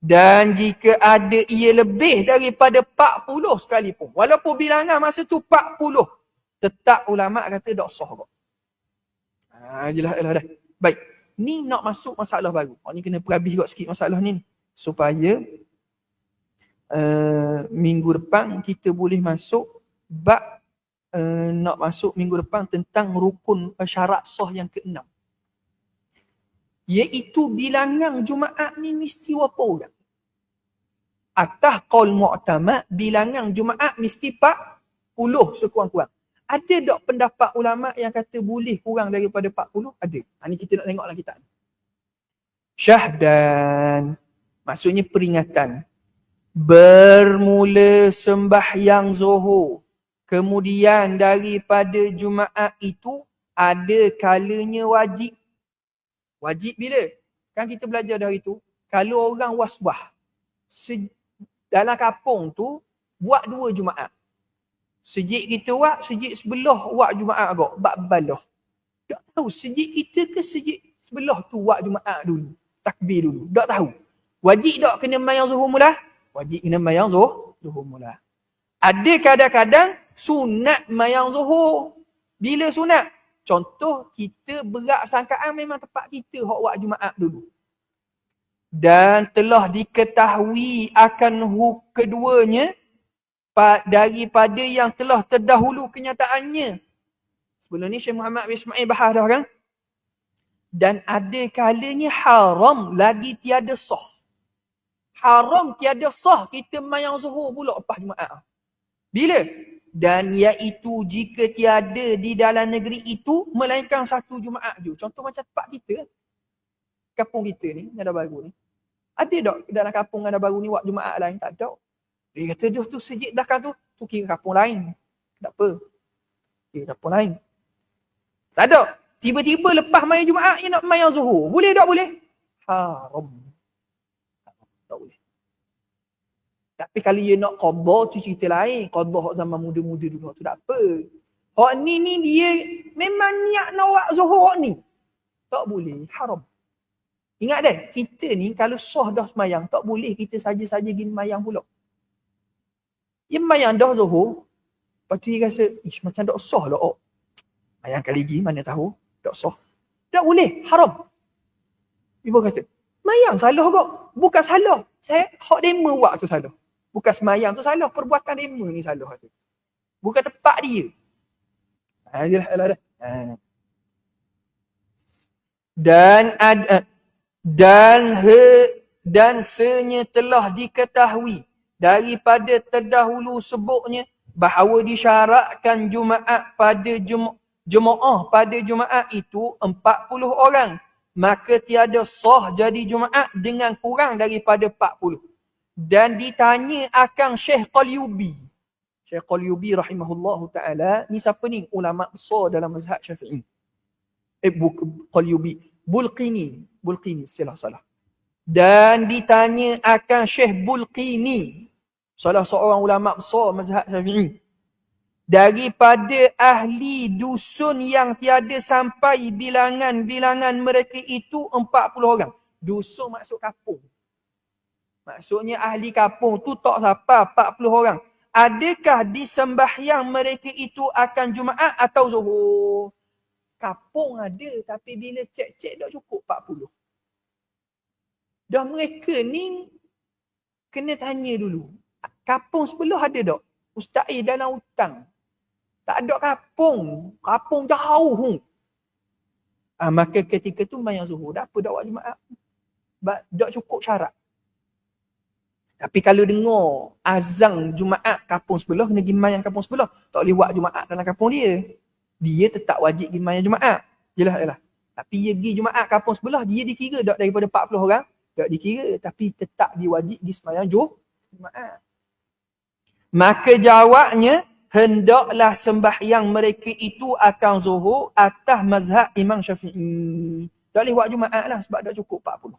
Speaker 1: Dan jika ada ia lebih daripada 40 sekalipun, walaupun bilangan masa tu 40, tetap ulama kata tak sah kok. Jelas dah. Baik. Ni nak masuk masalah baru. Ni kena perhabis kot sikit masalah ni. Supaya minggu depan kita boleh masuk bab nak masuk minggu depan tentang rukun syarat sah yang ke-6. Iaitu bilangan Jumaat ni mesti berapa orang? Atas qaul mu'tamad, bilangan Jumaat mesti 40 sekurang-kurang. Ada tak pendapat ulama yang kata boleh kurang daripada 40? Ada. Ni kita nak tengoklah kitab ni. Syahdan, maksudnya peringatan. Bermula sembahyang zuhur. Kemudian daripada Jumaat itu ada kalanya wajib. Wajib bila? Kan kita belajar dari tu. Kalau orang wasbah, dalam kampung tu, buat 2 Jumaat. Sejik kita buat, sejik sebelah buat Jumaat agak. Bak balah. Tak tahu sejik kita ke sejik sebelah tu buat Jumaat dulu. Takbir dulu. Tak tahu. Wajib tak kena mayang zuhur mula? Wajib kena mayang zuhur mula. Ada kadang-kadang sunat mayang zuhur. Bila sunat? Contoh, kita berat sangkaan memang tempat kita hak buat Jumaat dulu. Dan telah diketahui akan keduanya daripada yang telah terdahulu kenyataannya. Sebelum ni Syekh Muhammad bin Ismail bahas dah kan? Dan ada kalanya haram lagi tiada sah. Haram tiada sah kita mayang zuhur pula lepas Jumaat. Bila? Dan iaitu jika tiada di dalam negeri itu melainkan satu Jumaat je. Contoh macam tempat kita, kampung kita ni, Nada Baru ni. Ada tak dalam kampung Nada Baru ni buat Jumaat lain? Tak ada. Dia kata tu sejid belakang tu kira kampung lain. Tak apa. Kira kampung lain. Tak ada. Tiba-tiba lepas mayang Jumaat dia nak mayang zuhur. Boleh tak boleh? Haram. Tak boleh. Tapi kalau dia nak qadha tu cerita lain. Qadha zaman muda-muda dulu tu tak apa. Hak ni dia memang niat nak buat zuhur hak ni. Tak boleh, haram. Ingat dah, kita ni kalau sah dah semayang, tak boleh kita saja-saja pergi mayang pula. Dia mayang dah zuhur, lepas tu dia rasa, macam tak sah lah. Mayang kali lagi, mana tahu, tak sah. Tak boleh, haram. Ibu kata, mayang salah kok. Bukan salah. Saya hak demo buat tu salah. Bukan semayang tu salah, perbuatan demo ni salah. Bukan tempat dia. Dah. Dan senya telah diketahui daripada terdahulu sebutnya bahawa disyaratkan jemaah pada Jumaat itu 40 orang. Maka tiada sah jadi Jumaat dengan kurang daripada 40. Dan ditanya akan Syekh Qalyubi. Syekh Qalyubi rahimahullahu ta'ala, ni siapa ni? Ulama besar dalam mazhab Syafi'i. Qalyubi. Bulqini, salah. Dan ditanya akan Syekh Bulqini, salah seorang ulama besar mazhab Syafi'i, daripada ahli dusun yang tiada sampai bilangan mereka itu 40 orang. Dusun maksud kampung. Maksudnya ahli kampung tu tak sampai 40 orang. Adakah di sembahyang mereka itu akan Jumaat atau Zuhur? Kampung ada, tapi bila cek dah cukup 40. Dah mereka ni kena tanya dulu. Kampung sebelah ada tak? Ustaz dalam hutang. Tak ada kampung jauh. Maka ketika tu sembahyang Zuhur. Dah apa dah buat Jumaat? Tak cukup syarat. Tapi kalau dengar azan Jumaat kampung sebelah, kena pergi sembahyang kampung sebelah. Tak boleh buat Jumaat dalam kampung dia. Dia tetap wajib pergi sembahyang Jumaat. Jelas. Tapi dia pergi Jumaat kampung sebelah, dia dikira tak daripada 40 orang? Tak dikira. Tapi tetap dia wajib pergi sembahyang Jumaat. Maka jawabnya, hendaklah sembahyang mereka itu akan Zuhur atas mazhab Imam Syafi'i. Tak boleh buat Jumaat lah sebab tak cukup 40.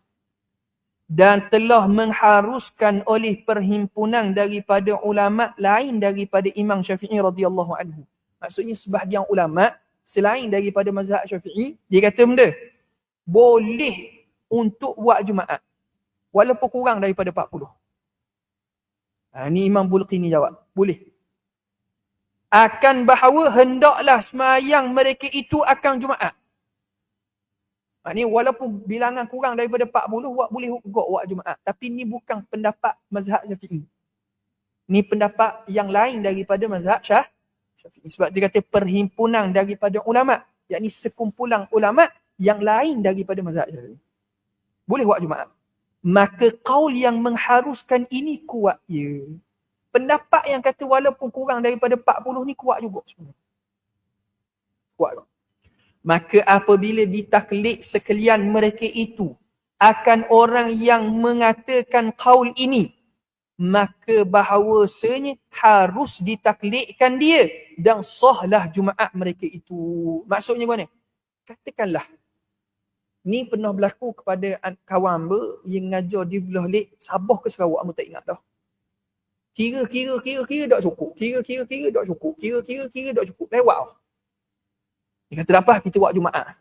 Speaker 1: Dan telah mengharuskan oleh perhimpunan daripada ulama lain daripada Imam Syafi'i radhiyallahu anhu. Maksudnya sebahagian ulama selain daripada mazhab Syafi'i, dia kata benda boleh untuk buat Jumaat walaupun kurang daripada 40. Ni Imam Bulqini jawab, boleh. Akan bahawa hendaklah semayang mereka itu akan Jumaat. Ni walaupun bilangan kurang daripada 40, boleh buat Jumaat. Tapi ni bukan pendapat mazhab Syafi'i. Ni pendapat yang lain daripada mazhab Syafi'i. Sebab dia kata perhimpunan daripada ulama', yakni sekumpulan ulama' yang lain daripada mazhab Syafi'i. Boleh buat Jumaat. Maka qaul yang mengharuskan ini kuat ya. Pendapat yang kata walaupun kurang daripada 40 ni kuat juga sebenarnya. Kuat. Maka apabila ditaklid sekalian mereka itu akan orang yang mengatakan qaul ini, maka bahawasanya harus ditaklidkan dia dan sahlah Jumaat mereka itu. Maksudnya mana? Katakanlah ni pernah berlaku kepada kawan hamba yang ngajar di belah lek Sabah ke Sarawak, hamba tak ingat dah. Kira tak cukup. Kira tak cukup. Kira tak cukup. Lewat. Dia kata apa? Kita buat Jumaat.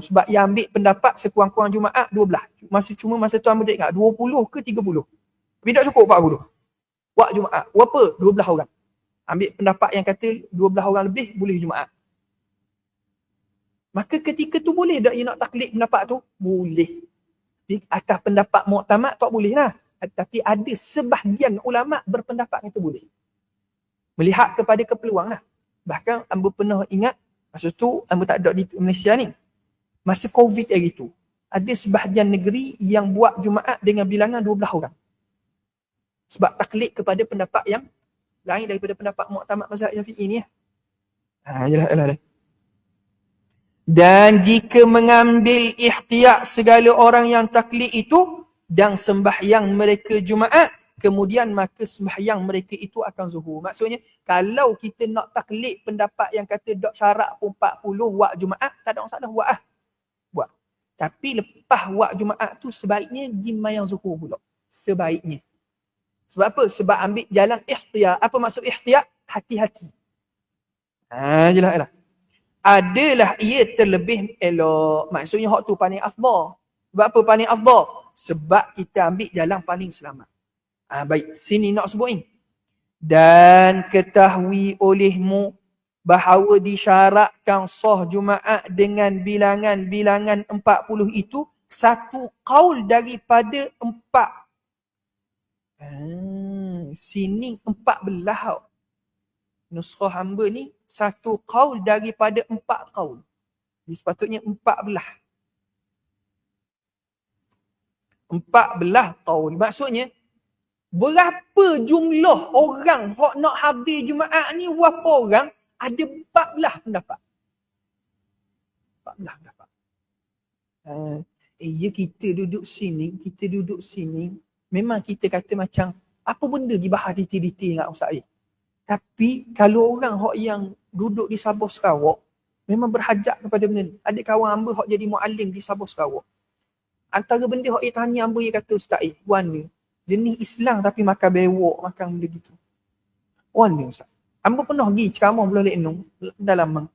Speaker 1: Sebab yang ambil pendapat sekurang-kurang Jumaat 12. Masa tu hamba tak ingat 20 ke 30. Tapi tak cukup 40. Buat Jumaat. Berapa? 12 orang. Ambil pendapat yang kata 12 orang lebih boleh Jumaat. Maka ketika tu boleh tak dia nak taklid pendapat tu? Boleh. Di atas pendapat muktamad tak boleh lah. Tapi ada sebahagian ulama' berpendapat itu boleh. Melihat kepada keperluan lah. Bahkan hamba pernah ingat, masa tu hamba tak ada di Malaysia ni. Masa COVID hari tu, ada sebahagian negeri yang buat Jumaat dengan bilangan 12 orang. Sebab taklid kepada pendapat yang lain daripada pendapat muktamad mazhab Syafi'i ni. Jelas. Dan jika mengambil ihtiyat segala orang yang taklid itu dan sembahyang mereka Jumaat, kemudian maka sembahyang mereka itu akan Zuhur. Maksudnya, kalau kita nak taklid pendapat yang kata dok syarat pun 40 buat Jumaat, tak ada masalah buat buat. Tapi lepas buat Jumaat tu sebaiknya sembahyang Zuhur pula. Sebaiknya. Sebab apa? Sebab ambil jalan ihtiyat. Apa maksud ihtiyat? Hati-hati. Jelas. Adalah ia terlebih elok. Maksudnya hak tu paling afdal. Sebab apa paling afdal? Sebab kita ambil jalan paling selamat. Baik, sini nak sebut ni. Dan ketahui olehmu bahawa disyaratkan sah Jumaat dengan bilangan 40 itu satu qaul daripada 4. Sini 14. Nuskhah hamba ni satu qaul daripada 4 qaul. Jadi sepatutnya 14 qaul. Maksudnya Berapa jumlah orang hok nak hadir Jumaat ni, berapa orang? Ada 14 pendapat. 14 pendapat. Ya kita duduk sini, memang kita kata macam, apa benda dibahas detail-detail dengan Ustaz Air. Tapi kalau orang hok yang duduk di Sabah Sarawak, memang berhajat kepada benda ni. Ada kawan hamba hok jadi muallim di Sabah Sarawak. Antara benda hok tanya hamba, dia kata, Ustaz Air, warna jenis Islam tapi makan bewok, makan benda gitu. Warna Ustaz. Hamba pernah pergi ceramah belah Leknong dalam Mang.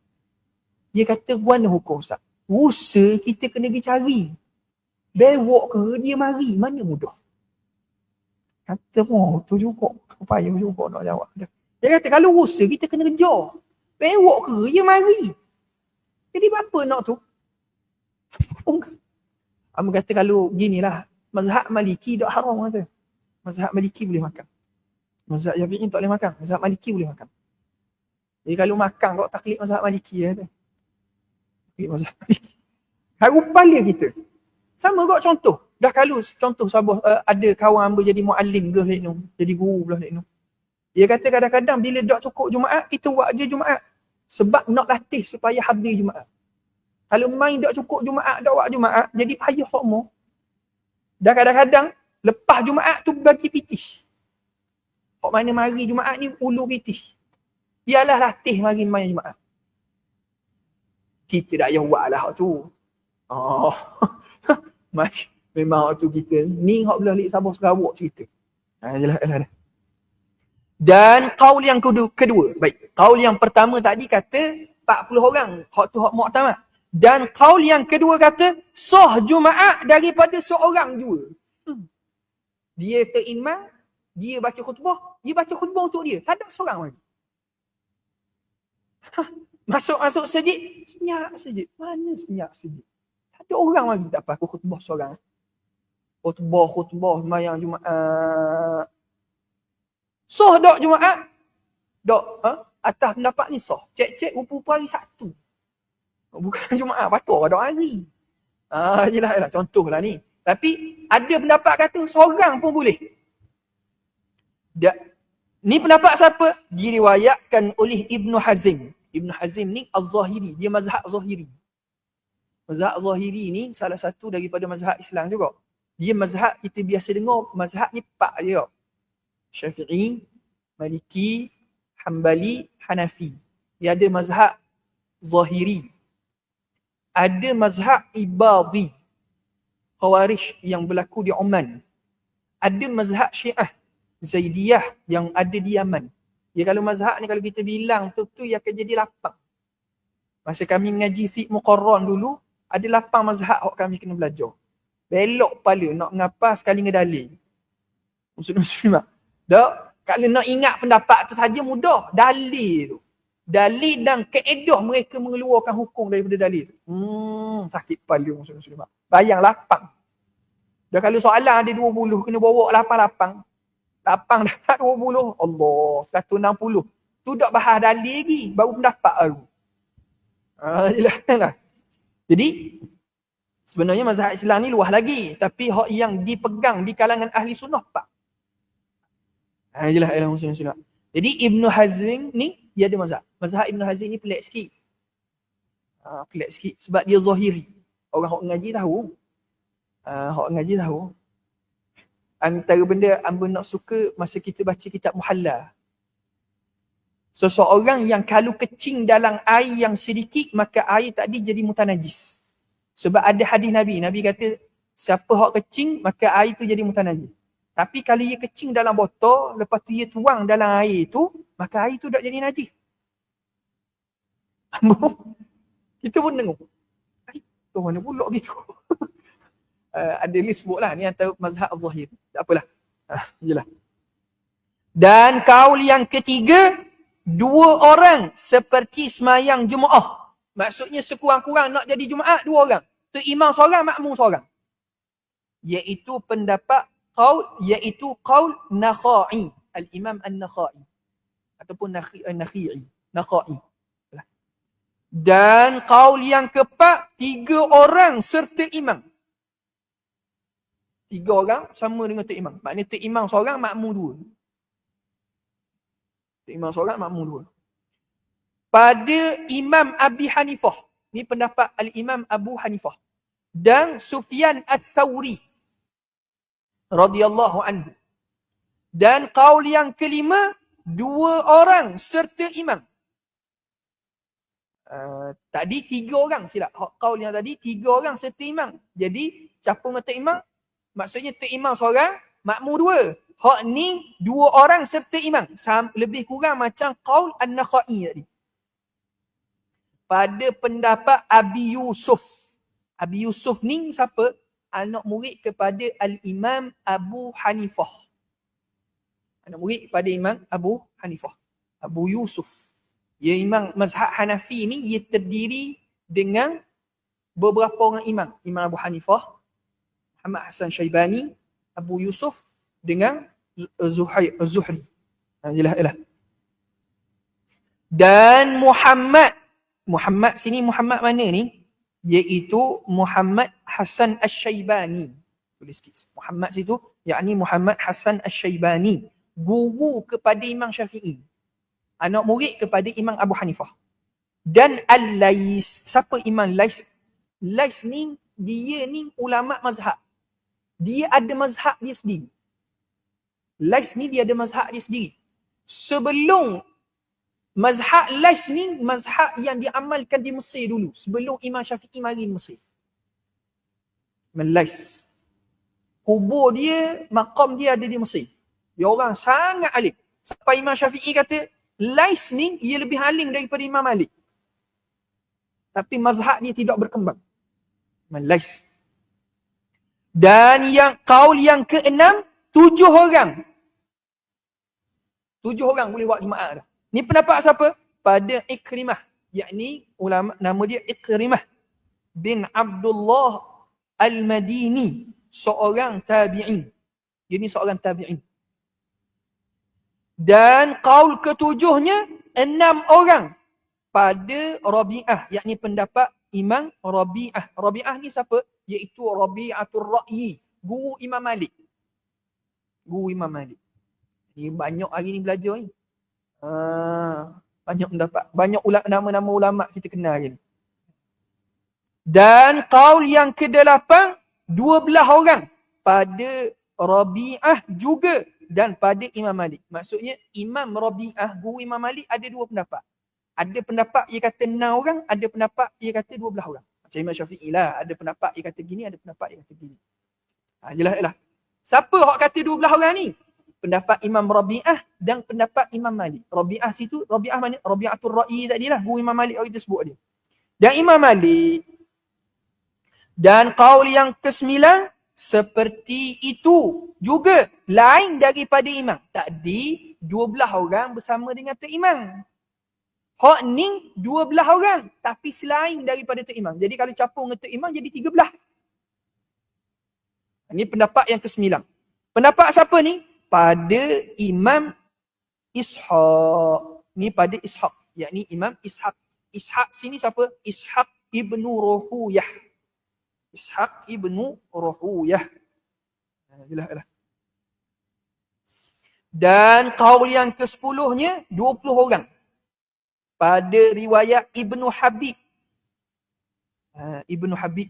Speaker 1: Dia kata, warna hukum Ustaz. Rusa kita kena pergi cari. Bewok ke dia mari, mana mudah. Kata, tu juga. Payah juga nak jawab dia. Dia kata, kalau rusa kita kena kejar. Bewok ke dia mari. Jadi apa nak tu? Hamba kata, kalau ginilah, mazhab Maliki tak haram kata. Mazhab Maliki boleh makan. Mazhab Syafi'i tak boleh makan. Mazhab Maliki boleh makan. Jadi kalau makan kau taklid mazhab Maliki kata. Taklid mazhab Maliki. Harapan dia kita. Sama kau contoh. Dah kalau contoh Sabah ada kawan hamba jadi muallim belah Leknong, jadi guru belah Leknong. Dia kata kadang-kadang bila dak cukup Jumaat, kita buat je Jumaat. Sebab nak latih supaya hadir Jumaat. Kalau main dak cukup Jumaat, dak buat Jumaat, jadi payah semua. Dan kadang-kadang lepas Jumaat tu bagi pitih. Hok mana mari Jumaat ni ulu pitih. Biarlah latih mari main Jumaat. Kita dak payah buat lah hok tu. Oh. Memang hok tu kita ni hok belah lik Sabah Sarawak cerita. Jelah. Dan qaul yang kedua. Baik, qaul yang pertama tadi kata 40 orang. Hok tu hok muktamad. Dan qaul yang kedua kata sah Jumaat daripada seorang jua. Dia terimam, dia baca khutbah, dia baca khutbah untuk dia. Tak ada seorang lagi. Masuk sejid, senyap sejid. Mana senyap sejid? Tak ada orang lagi dapat khutbah seorang. Khutbah sembahyang Jumaat. Sah tak Jumaat? Tak. Atas pendapat ni sah. Cek rupa-rupa hari Sabtu. Bukan Jumaat, patut ada hari. Yelah, contohlah ni. Tapi ada pendapat kata seorang pun boleh. Ni pendapat siapa? Diriwayatkan oleh Ibn Hazm. Ibn Hazm ni Az-Zahiri. Dia mazhab Zahiri. Mazhab Zahiri ni salah satu daripada mazhab Islam juga. Dia mazhab, kita biasa dengar mazhab ni 4 je. Syafi'i, Maliki, Hanbali, Hanafi. Dia ada mazhab Zahiri. Ada mazhab Ibadi. Khawarij yang berlaku di Oman. Ada mazhab Syiah Zaidiyah yang ada di Yaman. Ya, kalau mazhab ni kalau kita bilang tu yang akan jadi 8. Masa kami mengaji fiqh muqarran dulu, ada 8 mazhab yang kami kena belajar. Belok kepala nak mengapa sekali ngedalil. Muslim-muslimah. Tak, kalau nak ingat pendapat tu saja mudah. Dalil tu. Dalil dan kaedah mereka mengeluarkan hukum daripada dalil tu. Sakit kepala muslim-muslimah. Bayang 8. Dah kalau soalan ada 20, kena bawa 8 dapat 20. Allah, 160. Tu dak bahas dalil lagi, baru pendapat baru. Jelah. Jadi sebenarnya mazhab Islam ni luas lagi, tapi hak yang dipegang di kalangan ahli sunnah 4. Jelah muslim-muslimah. Jadi Ibn Hazm ni dia ada mazhab. Mazhab Ibn Hazm ni pelik sikit. Pelik sikit sebab dia zahiri. Orang hok ngaji tahu. Antara benda hamba nak suka masa kita baca kitab Muhalla. Seseorang yang kalau kecing dalam air yang sedikit, maka air tadi jadi mutanajis. Sebab ada hadis Nabi. Nabi kata, siapa hok kecing, maka air tu jadi mutanajis. Tapi kalau ia kecing dalam botol, lepas tu ia tuang dalam air tu, maka air tu tak jadi najis. Kita pun tengok. Tu mana pula gitu. Ada list sebut lah. Ni antara mazhab Zahir. Tak apalah. Jelah. Dan kaul yang ketiga, 2 orang seperti semayang Jumaat. Maksudnya sekurang-kurang nak jadi Jumaat 2 orang. Tu imam seorang, makmum seorang. Iaitu pendapat qaul Nakhai. Al-Imam An-Nakhai. Ataupun Nakhi'i. Nakhai. Dan qaul yang keempat, 3 orang serta imam. 3 orang sama dengan Tok Imam. Maknanya Tok Imam seorang, makmum 2. Tok Imam seorang, makmum 2. Pada Imam Abi Hanifah, ni pendapat Al-Imam Abu Hanifah, dan Sufyan Ats-Tsauri radhiyallahu anhu. Dan kaul yang kelima, 2 orang serta imam. Tadi 3 orang, silap. Kaul yang tadi 3 orang serta imam. Jadi capung dengan Tok Imam, maksudnya Tok Imam seorang, makmum 2. Hak ni 2 orang serta imam. Lebih kurang macam kaul An-Nakhai tadi. Pada pendapat Abi Yusuf. Abi Yusuf ni siapa? Anak murid kepada Al-Imam Abu Hanifah. Anak murid kepada Imam Abu Hanifah. Abu Yusuf. Ya, imam mazhab Hanafi ni, ia terdiri dengan beberapa orang imam. Imam Abu Hanifah, Muhammad Hasan Syaibani, Abu Yusuf dengan Zuhri. Jelas. Dan Muhammad sini, Muhammad mana ni? Iaitu Muhammad Hasan Asy-Syaibani. Tulis sikit. Muhammad situ, yakni Muhammad Hasan Asy-Syaibani. Guru kepada Imam Syafi'i. Anak murid kepada Imam Abu Hanifah. Dan Al-Lais. Siapa Imam Lais? Lais ni, dia ni ulama mazhab. Dia ada mazhab dia sendiri. Lais ni dia ada mazhab dia sendiri. Sebelum mazhab Lais ni, mazhab yang diamalkan di Mesir dulu. Sebelum Imam Syafi'i mari di Mesir. Imam Lais. Kubur dia, maqam dia ada di Mesir. Dia orang sangat alim. Sampai Imam Syafi'i kata, Lais ni, ia lebih alim daripada Imam Malik. Tapi mazhab dia tidak berkembang. Imam Lais. Dan kaul yang ke-6, 7 orang. 7 orang boleh buat Jumaat dah. Ni pendapat siapa? Pada Ikrimah. Yakni ulama, nama dia Ikrimah bin Abdullah Al-Madini. Seorang tabi'in. Dia ni seorang tabi'in. Dan kaul ke-7-nya, 6 orang. Pada Rabi'ah. Yakni pendapat Imam Rabi'ah. Rabi'ah ni siapa? Iaitu Rabi'atul Ra'yi. Guru Imam Malik. Guru Imam Malik. Ni banyak hari ni belajar ni. Banyak pendapat. Banyak nama-nama ulama kita kenal ni. Dan kaul yang ke-8, 12 orang. Pada Rabi'ah juga. Dan pada Imam Malik. Maksudnya Imam Rabi'ah, guru Imam Malik, ada 2 pendapat. Ada pendapat ia kata 6 orang, ada pendapat ia kata 12 orang. Macam Imam Syafi'i lah. Ada pendapat ia kata gini, ada pendapat ia kata gini. Jelas. Siapa hak kata 12 orang ni? Pendapat Imam Rabi'ah dan pendapat Imam Malik. Rabi'ah situ, Rabi'ah mana? Rabi'atul Ra'yi tadi lah. Guru Imam Malik orang kita sebut dia. Dan Imam Malik. Dan kaul yang ke-9, seperti itu juga, lain daripada imam. Tadi 12 orang bersama dengan Tok Imam. Hak ni 12 orang tapi selain daripada Tok Imam. Jadi kalau capung dengan Tok Imam jadi 13. Ini pendapat yang ke-9. Pendapat siapa ni? Pada Imam Ishaq. Ni pada Ishaq, yakni Imam Ishaq. Ishaq sini siapa? Ishaq ibnu Ruhuyah. Ishaq ibnu Ruhuyah. Jelas. Dan kaul yang ke-10-nya 20 orang. Pada riwayat Ibnu Habib. Ibnu Habib.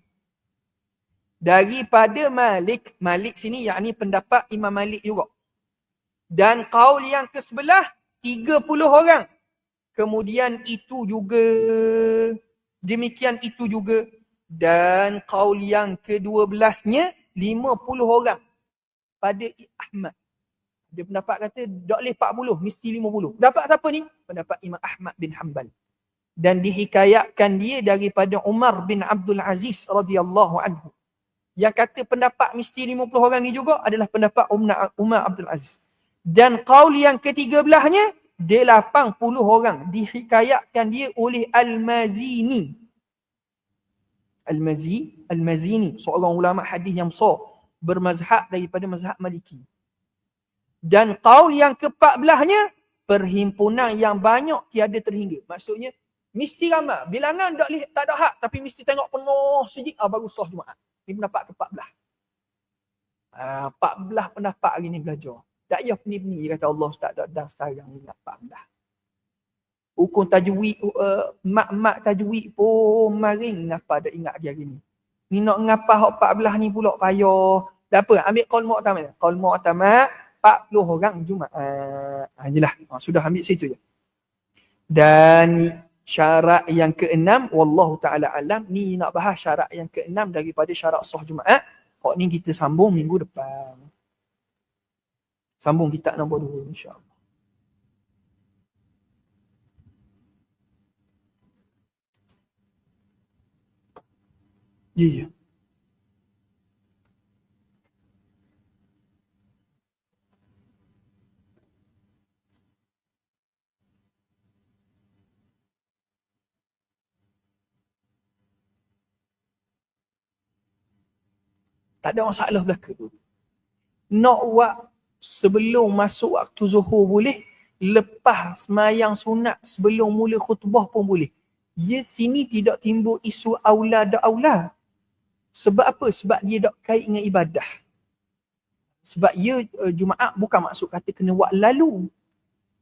Speaker 1: Daripada Malik. Malik sini yakni pendapat Imam Malik juga. Dan kaul yang ke-11, 30 orang. Kemudian itu juga. Demikian itu juga. Dan kaul yang ke-12-nya, 50 orang. Pada Ahmad. Dia pendapat kata, tak boleh 40, mesti 50. Pendapat siapa ni? Pendapat Imam Ahmad bin Hanbal. Dan dihikayatkan dia daripada Umar bin Abdul Aziz radhiyallahu anhu. Yang kata pendapat mesti 50 orang ni juga adalah pendapat Umar Abdul Aziz. Dan qaul yang ke-13-nya, 80 orang. Dihikayatkan dia oleh Al-Mazini. Al-Mazini, seorang ulama hadis yang besar. Bermazhab daripada mazhab Maliki. Dan qaul yang ke-14-nya, perhimpunan yang banyak tiada terhingga. Maksudnya, mesti ramai. Bilangan tak ada hak, tapi mesti tengok penuh sejik, baru sah Jumaat. Ini pendapat ke-14. 14 pendapat hari ni belajar. Tak payah peni-peni kata Allah Ustaz dan sekarang ingat 14. Hukum tajwid, mak-mak tajwid pun maring ngapa dak ingat hari ni. Ni nak ngapa hak 14 ni pula payah. Tak apa, ambil qaul mu'tamad. Qaul mu'tamad 40 orang Jumaat. Inilah. Sudah ambil situ je. Dan syarat yang ke-6, wallahu taala alam, ni nak bahas syarat yang ke-6 daripada syarat sah Jumaat. Hak ni kita sambung minggu depan. Sambung kitab nombor 2 insya-Allah. Ya, ya. Tak ada masalah belaka tu. Nak buat sebelum masuk waktu zuhur boleh, lepas semayang sunat sebelum mula khutbah pun boleh. Ya, sini tidak timbul isu aula dak aula. Sebab apa? Sebab dia dak kait dengan ibadah. Sebab ia Jumaat bukan maksud kata kena buat lalu.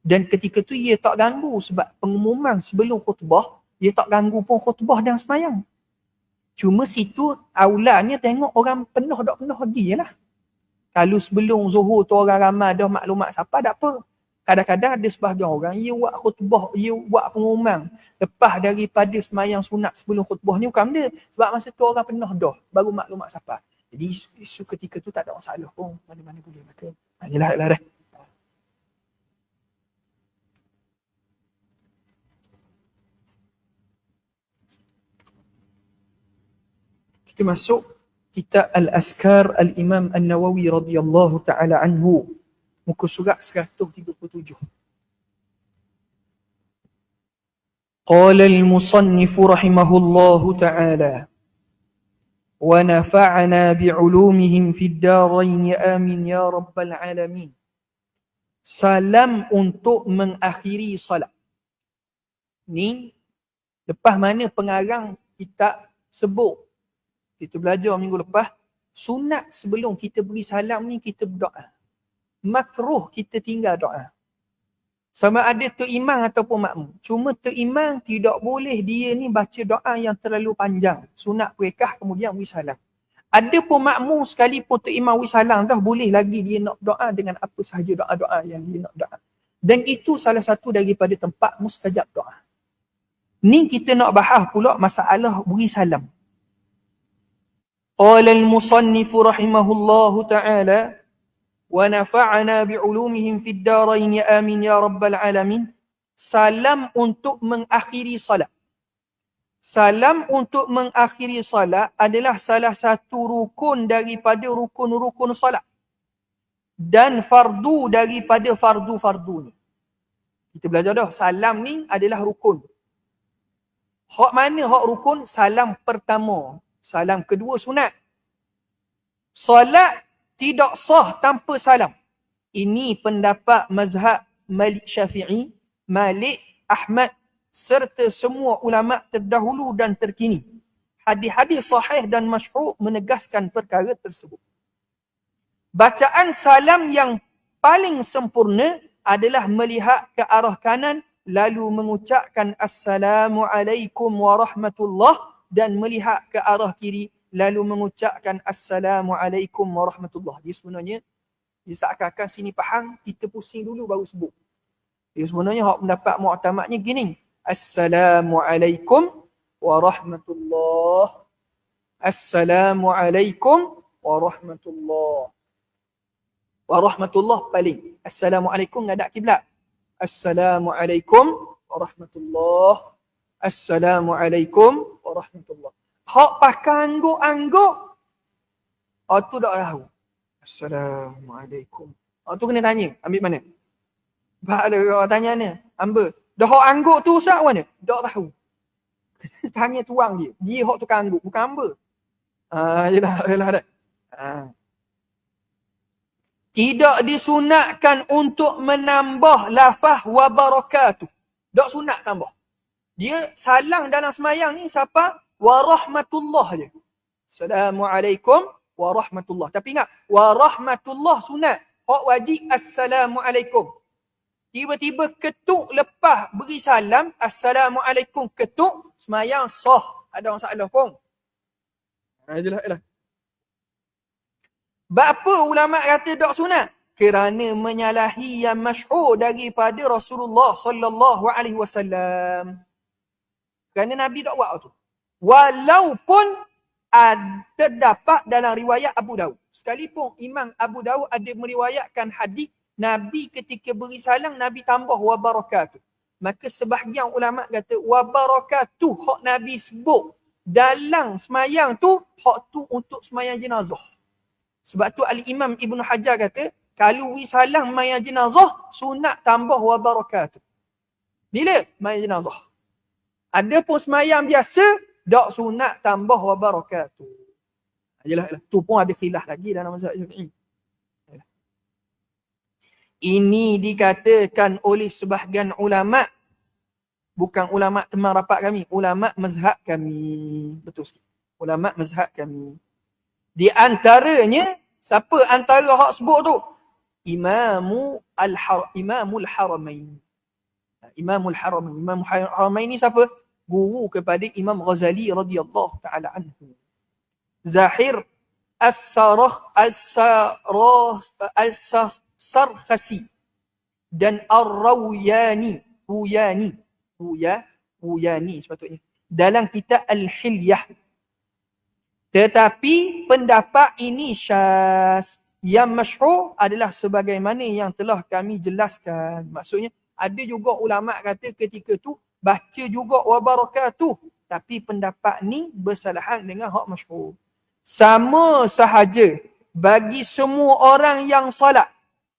Speaker 1: Dan ketika tu ia tak ganggu sebab pengumuman sebelum khutbah, dia tak ganggu pun khutbah dan semayang. Cuma situ aulanya tengok orang penuh tak penuh lagi lah. Kalau sebelum zuhur tu orang ramai dah maklumat siapa, tak apa. Kadang-kadang ada sebahagian orang, ia buat khutbah, ia buat pengumuman lepas daripada semayang sunat sebelum khutbah ni bukan benda. Sebab masa tu orang penuh dah, baru maklumat siapa. Jadi isu ketika tu tak ada masalah pun. Mana-mana boleh makan. Yelah dah. Kita masuk kitab Al-Askar Al-Imam An-Nawawi radhiyallahu ta'ala anhu. Muka surat 137. Qala al-musannif rahimahullahu ta'ala wa nafa'ana bi'ulumihim fid darain amin ya rabbal alamin. Salam untuk mengakhiri salat. Ni lepas mana pengarang kita sebut, kita belajar minggu lepas, sunat sebelum kita beri salam ni kita berdoa. Makruh kita tinggal doa. Sama ada terimam ataupun makmum. Cuma terimam tidak boleh dia ni baca doa yang terlalu panjang. Sunat perekah kemudian beri salam. Ada pun makmum sekalipun terimam beri salam dah boleh lagi dia nak doa dengan apa sahaja doa-doa yang dia nak doa. Dan itu salah satu daripada tempat mustajab doa. Ni kita nak bahas pula masalah beri salam. Qala al-musannif rahimahullahu ta'ala wa nafa'ana bi'ulumihim fid darain ya amin ya rabbal alamin. Salam untuk mengakhiri salat. Salam untuk mengakhiri salat adalah salah satu rukun daripada rukun-rukun salat. Dan fardu daripada fardu-fardu ni. Kita belajar dah, salam ni adalah rukun. Hak mana hak rukun? Salam pertama. Salam kedua sunat. Salat tidak sah tanpa salam. Ini pendapat mazhab Malik Syafi'i, Malik, Ahmad serta semua ulama terdahulu dan terkini. Hadis-hadis sahih dan masyhur menegaskan perkara tersebut. Bacaan salam yang paling sempurna adalah melihat ke arah kanan lalu mengucapkan Assalamualaikum warahmatullahi dan melihat ke arah kiri lalu mengucapkan Assalamualaikum warahmatullahi. Dia sebenarnya, dia seakan-akan sini faham, kita pusing dulu baru sebut. Dia sebenarnya hak pendapat mu'tamadnya gini. Assalamualaikum warahmatullahi. Assalamualaikum warahmatullahi. Warahmatullahi paling. Assalamualaikum ngadak kiblat. Assalamualaikum warahmatullahi. Assalamualaikum warahmatullahi. Hak pakai angguk-angguk, tu tak tahu. Assalamualaikum. Tu kena tanya, ambil mana? Sebab ada orang tanya ni, hamba, dah hak angguk tu Ustaz mana? Tak tahu. Tanya tuang dia. Dia hak tukang angguk, bukan hamba. Yelah dah. Tidak disunatkan untuk menambah lafaz wa barakatuh. Tak sunat tambah. Dia salam dalam semayang ni siapa? Wa rahmatullah je. Assalamualaikum warahmatullah. Tapi ingat, warahmatullah sunat. Hak wajib assalamualaikum. Tiba-tiba ketuk lepas beri salam, assalamualaikum ketuk, semayang sah. Ada orang salah pun. Jelas. Apa ulama kata tak sunat? Kerana menyalahi yang masyhur daripada Rasulullah sallallahu alaihi wasallam. Kerana Nabi tak buat tu. Walaupun terdapat dalam riwayat Abu Daud. Sekalipun Imam Abu Daud ada meriwayatkan hadis Nabi ketika beri salam, Nabi tambah wa barakatuh. Maka sebahagian ulama kata wa barakatuh hak Nabi sebut dalam semayang tu, hak tu untuk semayang jenazah. Sebab tu Al-Imam Ibn Hajar kata, kalau beri salam semayang jenazah, sunat tambah wa barakatuh. Bila? Semayang jenazah. Ada pun semayang biasa, tak sunat tambah wa barakatuh. Jelas. Tu pun ada khilaf lagi dalam mazhab Syafi'i. Ini dikatakan oleh sebahagian ulama, bukan ulama teman rapat kami, ulama mazhab kami. Betul sikit. Ulama mazhab kami. Di antaranya, siapa antara hak sebut tu? Imamul Haramain. Imamul Haramain ni siapa? Guru kepada Imam Ghazali radhiyallahu ta'ala anhu. Zahir As-Sarkhasi dan Ar-Rawayani, Ruyani sepatutnya, dalam kitab Al-Hilyah. Tetapi pendapat ini syaz. Yang masyhur adalah sebagaimana yang telah kami jelaskan. Maksudnya ada juga ulama kata ketika tu baca juga wa barakatuh, tapi pendapat ni bersalahan dengan hak masyhur. Sama sahaja bagi semua orang yang solat,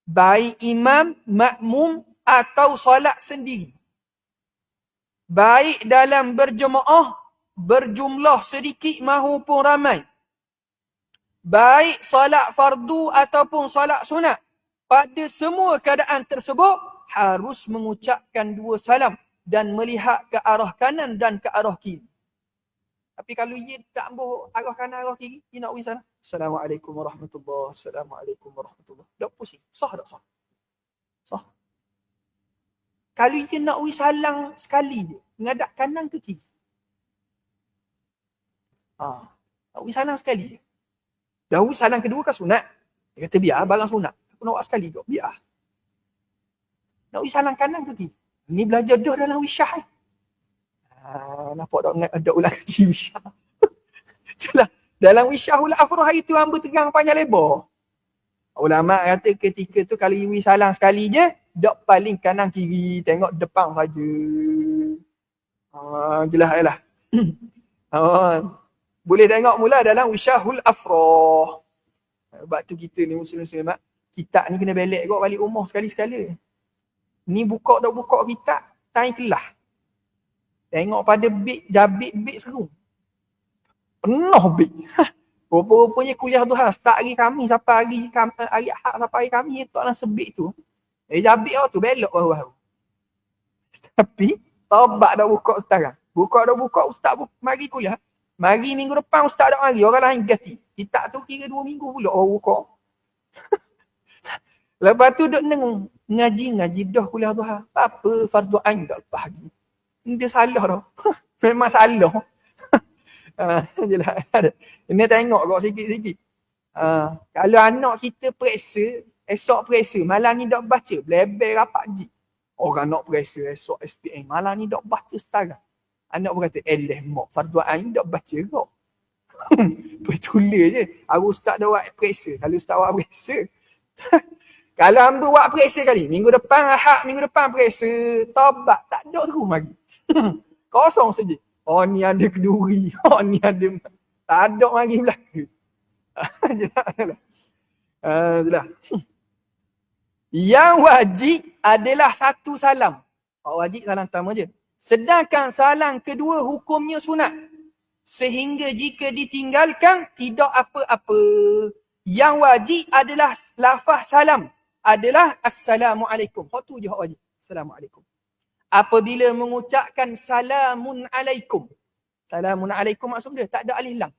Speaker 1: baik imam, makmum atau solat sendiri, baik dalam berjemaah, berjumlah sedikit mahupun ramai, baik solat fardu ataupun solat sunat, pada semua keadaan tersebut harus mengucapkan dua salam dan melihat ke arah kanan dan ke arah kiri. Tapi kalau ia tak ambil arah kanan, arah kiri, dia nak ucap salam. Assalamualaikum warahmatullahi wabarakatuh. Assalamualaikum warahmatullahi wabarakatuh. Tak pusing. Sah tak sah? Sah. Kalau ia nak ucap salam sekali je, menghadap kanan ke kiri? Nak ucap salam sekali je. Dah ucap salam kedua kan sunat. Dia kata biar barang sunat. Aku nak buat sekali kau. Biar. Nak ucap salam kanan ke kiri? Ni belajar dah dalam wisyah ni. Nampak tak ada ulang kaji wisyah. Dalam wisyah ulang afrah itu hamba tegang panjang lebar. Ulama kata ketika tu kalau iwi salam sekali je, dok paling kanan kiri, tengok depan saja. Jelas lah. Boleh tengok mula dalam wisyahul afrah. Sebab tu kita ni muslim-muslimat, kitab ni kena belek kot balik rumah sekali-sekala. Ni buka kitab, tanya kelah. Tengok pada beg, jabit beg seru. Penuh beg. Rupa-rupanya kuliah duha, start hari Khamis sampai hari Ahad sampai hari Khamis, tak dalam sebeg tu. Jabit tu belok baru-baru. Tapi, taubat dah buka sekarang. Buka, ustaz mari kuliah. Mari minggu depan ustaz tak mari, orang lain ganti. Kitab tu kira 2 minggu pula baru buka. Lepas tu duk ngaji dah kuliah duha. Apa fardu ain dah lepas lagi. Dia salah dah. Memang salah. Jelas. Ini tengok kau sikit-sikit. Kalau anak kita periksa, esok periksa, malam ni dak baca, belebel rapat ji. Orang nak periksa esok SPM, malam ni dak baca setara. Anak pun kata, mak fardu ain dak baca kau. Betulis je. Aku ustaz dah buat periksa. Kalau ustaz buat periksa, kalau hamba buat periksa kali, minggu depan Ahad, minggu depan periksa, taubat, tak ada terus lagi. Kosong saja. Oh ni ada keduri, oh ni ada, tak ada lagi belaka. Jelas. Yang wajib adalah satu salam. Wajib salam pertama je. Sedangkan salam kedua hukumnya sunat. Sehingga jika ditinggalkan, tidak apa-apa. Yang wajib adalah lafaz salam. Adalah Assalamualaikum. Hak tu je hak wajib. Assalamualaikum. Apabila mengucapkan salamun alaikum. Salamun alaikum maksud dia tak ada alif lam.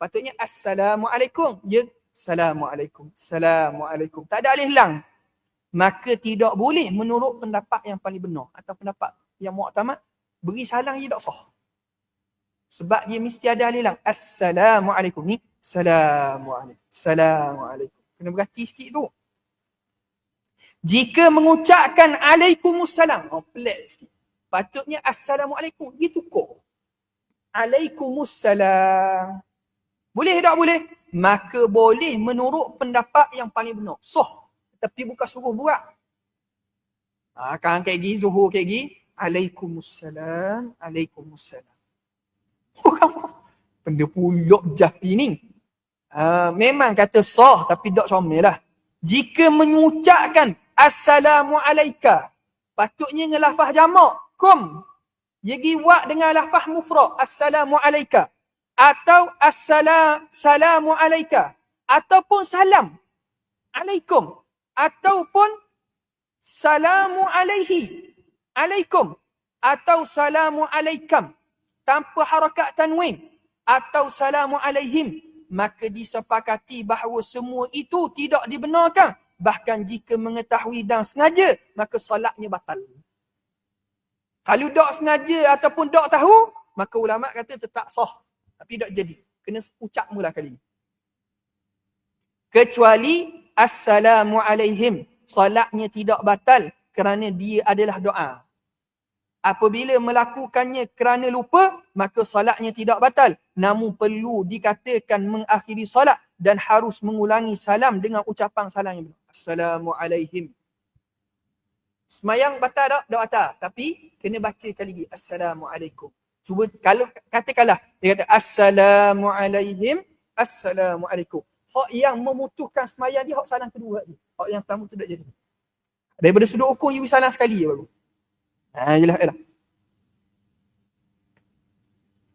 Speaker 1: Patutnya Assalamualaikum. Dia Assalamualaikum. Assalamualaikum. Tak ada alif lang. Maka tidak boleh menurut pendapat yang paling benar atau pendapat yang mu'tamad, beri salam je tak sah. Sebab dia mesti ada alif lang. Assalamualaikum ni. Assalamualaikum. Assalamualaikum. Kena berhati sikit tu. Jika mengucapkan Alaikumussalam, pelik sikit. Patutnya Assalamualaikum. Dia tukar. Alaikumussalam. Boleh tak boleh? Maka boleh menurut pendapat yang paling benar. Sah. Tapi bukan suruh buat. Kan kayak gini, zuhur kayak gini. Alaikumussalam. Alaikumussalam. Benda pulak japi ni. Memang kata sah tapi tak comel lah. Jika mengucapkan Assalamualaika, patutnya dengan lafaz jamak. Kum. Jadi buat dengan lafaz mufrad. Assalamualaika. Atau Assalamualaika. Ataupun salam. Alaikum. Ataupun salamu alaihi. Alaikum. Atau salamu alaikam. Tanpa harakat tanwin. Atau salamu alaihim. Maka disepakati bahawa semua itu tidak dibenarkan. Bahkan jika mengetahui dan sengaja, maka solatnya batal. Kalau tak sengaja ataupun tak tahu, maka ulama kata tetap sah. Tapi tak jadi. Kena ucap mula kali. Kecuali Assalamu alaihim. Solatnya tidak batal kerana dia adalah doa. Apabila melakukannya kerana lupa, maka solatnya tidak batal. Namun perlu dikatakan mengakhiri solat dan harus mengulangi salam dengan ucapan salam yang benar. Assalamu alaihim. Semayang batal tak? Tak batal. Tapi kena baca kali lagi. Assalamualaikum. Cuba kalau katakanlah dia kata Assalamu alaihim. Assalamualaikum. Hak yang memutuskan semayang dia hak salam kedua dia. Hak yang pertama tu tak jadi. Daripada sudut hukum you salam sekali je baru. Yelah.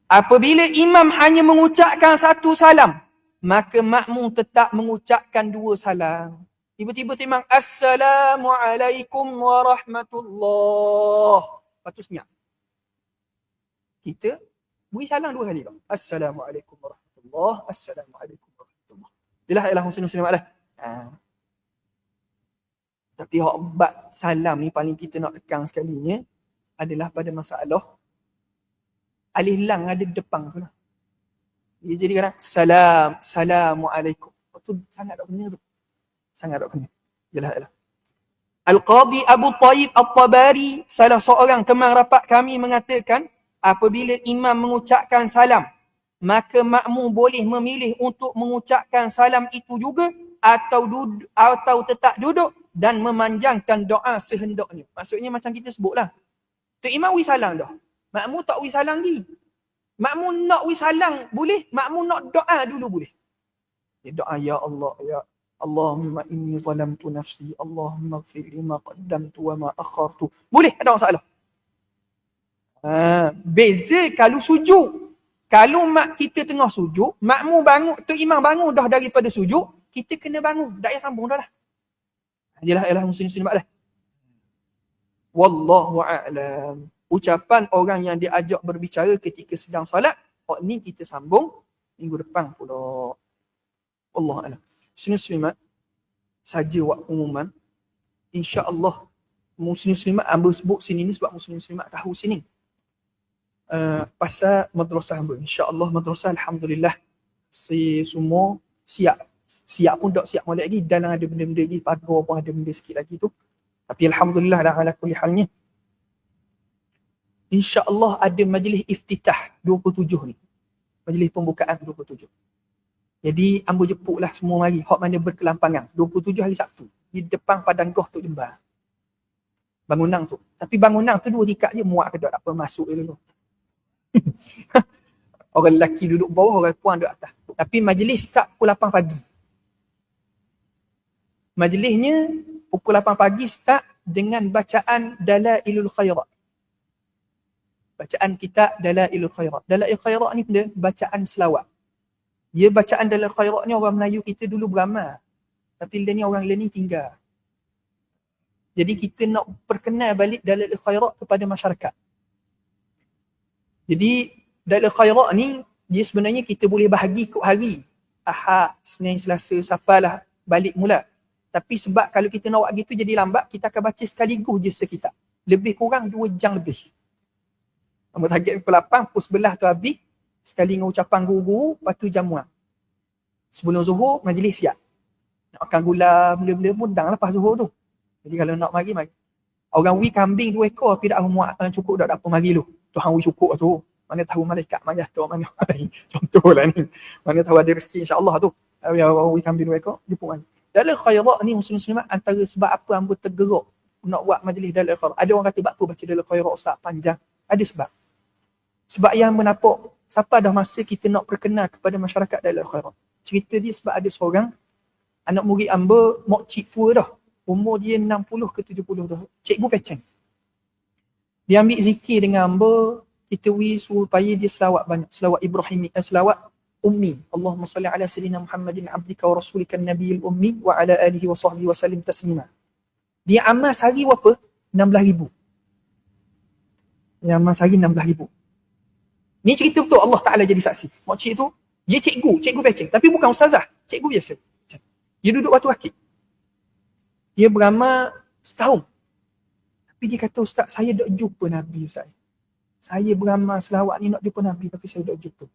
Speaker 1: Apabila imam hanya mengucapkan satu salam, maka makmum tetap mengucapkan dua salam. Tiba-tiba imam Assalamualaikum warahmatullahi. Lepas tu senyap. Kita beri salam dua kali. Assalamualaikum warahmatullahi. Assalamualaikum warahmatullahi. Yelah muslim-muslim lah. Tapi hak bab salam ni paling kita nak tekan sekalinya adalah pada masalah alif lang ada di depan tu lah. Dia jadi kadang Assalamualaikum. Tu sangat tak kena tu. Sangat tak kena. Yelah. Al-Qadi Abu Tayyib At-Tabari, salah seorang teman rapat kami mengatakan, apabila imam mengucapkan salam, maka makmum boleh memilih untuk mengucapkan salam itu juga atau tetap duduk dan memanjangkan doa sehendaknya. Maksudnya macam kita sebutlah. Tu imam wi salam dah. Makmum tak wi salam lagi. Makmum nak wi salam boleh, makmum nak doa dulu boleh. Dia doa ya Allah ya Allahumma inni zalamtu nafsi, Allahumma ighfir li ma qaddamtu wa ma akhartu. Boleh, tak ada masalah. Beza kalau sujud. Kalau mak kita tengah sujud, makmum bangun, tu imam bangun dah daripada sujud, kita kena bangun. Tak payah sambung dah lah. Yalah muslim-muslim lah. Wallahu a'lam. Ucapan orang yang diajak berbicara ketika sedang solat, hak ni kita sambung minggu depan pula. Wallahu a'lam. Muslim-muslimat, saja buat pengumuman. InsyaAllah, muslim-muslimat ambil sebut sini ni sebab muslim-muslimat tahu sini. Pasal madrasah hamba. InsyaAllah madrasah alhamdulillah semua siap. Siap pun tak siap molek lagi. Dalam ada benda-benda lagi. Pagar pun ada benda sikit lagi tu. Tapi alhamdulillah dah ala kulli halnya. InsyaAllah ada majlis iftitah 27 ni. Majlis pembukaan 27. Jadi ambil jepuk lah semua mari. Hak mana berkelampangan. 27 hari Sabtu. Di depan Padang Goh Tok Jembar. Bangunan tu. Tapi bangunan tu 2 tingkat je. Muak ke tak apa masuk dulu. Orang lelaki duduk bawah, orang puan duduk atas. Tapi majlis start pukul 8 pagi. Majlisnya pukul 8 pagi start dengan bacaan Dalailul Khairat. Bacaan kitab Dalailul Khairat. Dalailul Khairat ni benda bacaan selawat. Dia bacaan Dalailul Khairat ni orang Melayu kita dulu beramal. Tapi dia ni orang lain ni tinggal. Jadi kita nak perkenal balik Dalailul Khairat kepada masyarakat. Jadi Dalailul Khairat ni dia sebenarnya kita boleh bahagi ikut hari. Ahad, Senin, Selasa, sapalah balik mula. Tapi sebab kalau kita nak buat gitu jadi lambat, kita akan baca sekaligus je sekitar. Lebih kurang 2 jam lebih. Ambil target pukul 8, pukul 11 tu habis. Sekali dengan ucapan guru-guru, lepas tu jamuan. Sebelum zuhur, majlis siap. Nak makan gula, benda-benda pun dah lepas zuhur tu. Jadi kalau nak mari, mari. Orang wi kambing 2 ekor, tapi dah muat cukup dah, tak apa mari lu. Tuhan wi cukup tu. Mana tahu malaikat mana jatuh, mana contohlah ni. Mana tahu ada rezeki insya-Allah tu. Orang wi kambing 2 ekor, jumpa mari. Dalam khairat ni muslim-muslimat antara sebab apa hamba tergerak nak buat majlis dalam khairat. Ada orang kata apa baca dalam khairat ustaz panjang. Ada sebab. Sebab yang menapok siapa dah masa kita nak perkenal kepada masyarakat dalam khairat. Cerita dia sebab ada seorang anak murid hamba mokcik tua dah. Umur dia 60 ke 70 dah. Cikgu peceng. Dia ambil zikir dengan hamba, kita suruh supaya dia selawat banyak. Selawat Ibrahim, selawat ummi. Allahumma salli ala sayyidina Muhammadin abdika wa rasulika nabiyil ummi wa ala alihi wa sahbihi wa sallim taslima. Dia amal sehari berapa? 16,000. Dia amal sehari 16,000. Ni cerita betul, Allah Ta'ala jadi saksi. Makcik tu, dia cikgu peceng. Tapi bukan ustazah, cikgu biasa. Dia duduk batu akik. Dia beramal setahun. Tapi dia kata, ustaz, saya tak jumpa Nabi, ustaz. Saya beramal selawat ni nak jumpa Nabi, tapi saya tak jumpa.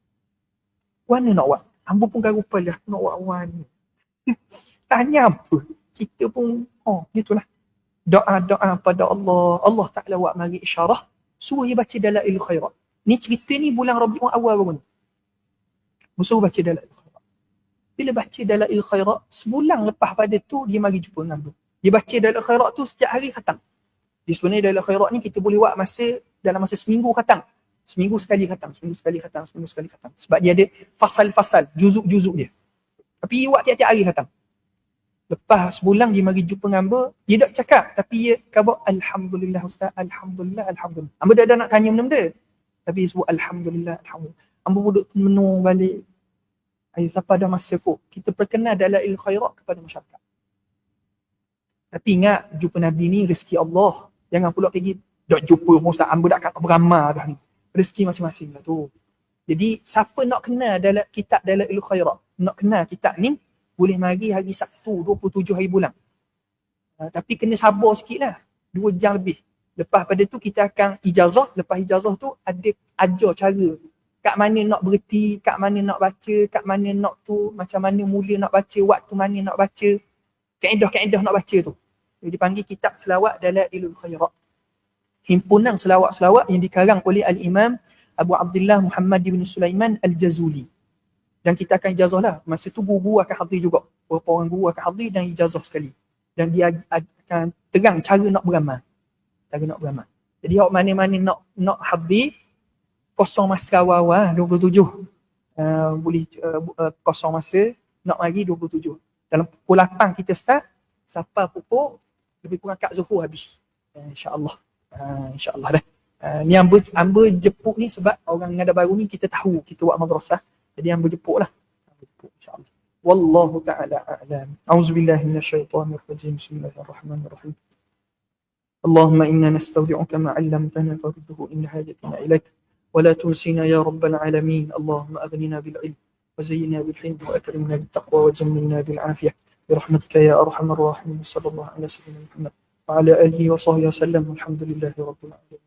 Speaker 1: Mana nak buat? Hamba pun garupa lah, nak buat wan. Tanya apa? Kita pun, gitulah. Doa-doa pada Allah. Allah Ta'ala buat mari isyarah. Suruh dia baca Dalail Khairat. Ni cerita ni bulan Rabiul Awal baru ni. Suruh baca Dalail Khairat. Bila baca Dalail Khairat, sebulan lepas pada tu, dia mari jumpa dengan dia. Dia baca Dalail Khairat tu setiap hari khatam. Dia sebenarnya Dalail Khairat ni kita boleh buat dalam masa seminggu khatam. Seminggu sekali khatam. Sebab dia ada fasal-fasal, juzuk-juzuk dia. Tapi dia buat tiap-tiap hari khatam. Lepas sebulan dia mari jumpa dengan hamba, dia tak cakap. Tapi dia khabar, Alhamdulillah Ustaz, Alhamdulillah. Hamba dah nak tanya benda-benda. Tapi dia sebut Alhamdulillah. Hamba pun duduk menung balik. Siapa dah masa kok. Kita perkenal Dalail Khairat kepada masyarakat. Tapi ingat, jumpa Nabi ni rezeki Allah. Jangan pula pergi, dah jumpa Ustaz, hamba dah beramal dah ni. Rezeki masing-masing lah tu. Jadi, siapa nak kenal dalam kitab Dalail Khairat, nak kenal kitab ni, boleh mari hari Sabtu, 27 hari bulan. Tapi kena sabar sikit lah. 2 jam lebih. Lepas pada tu kita akan ijazah. Lepas ijazah tu ada ajar cara. Kat mana nak berhenti, kat mana nak baca, kat mana nak tu, macam mana mula nak baca, waktu mana nak baca. Kaedah-kaedah nak baca tu. Dia dipanggil kitab selawat Dalailul Khairat. Himpunan selawat-selawat yang dikarang oleh Al-Imam Abu Abdullah Muhammad bin Sulaiman Al-Jazuli. Dan kita akan ijazah lah. Masa tu guru akan hadir juga. Beberapa orang guru akan hadir dan ijazah sekali. Dan dia akan terang cara nak beramal. Jadi awak mana-mana nak hadir, kosong masa awal 27. Boleh kosong masa, nak mari 27. Dalam pukul 8 kita start, sampai pukul lebih kurang kat Zuhur habis. InsyaAllah. InsyaAllah dah. Ni hamba jemput ni sebab orang ngada baru ni kita tahu kita buat madrasah. Jadi hamba jemput lah. InsyaAllah. Wallahu ta'ala a'lam. A'udzubillahi minasyaitanirrajim. Bismillahirrahmanirrahim. اللهم إنا نستودعك ما علمتنا فرده إن حاجتنا إليك ولا تنسنا يا رب العالمين. اللهم أغننا بالعلم وزينا بالحلم وأكرمنا بالتقوى وجملنا بالعافية برحمتك يا أرحم الراحمين. صلى الله على سيدنا محمد وعلى آله وصحبه وسلم. الحمد لله رب العالمين.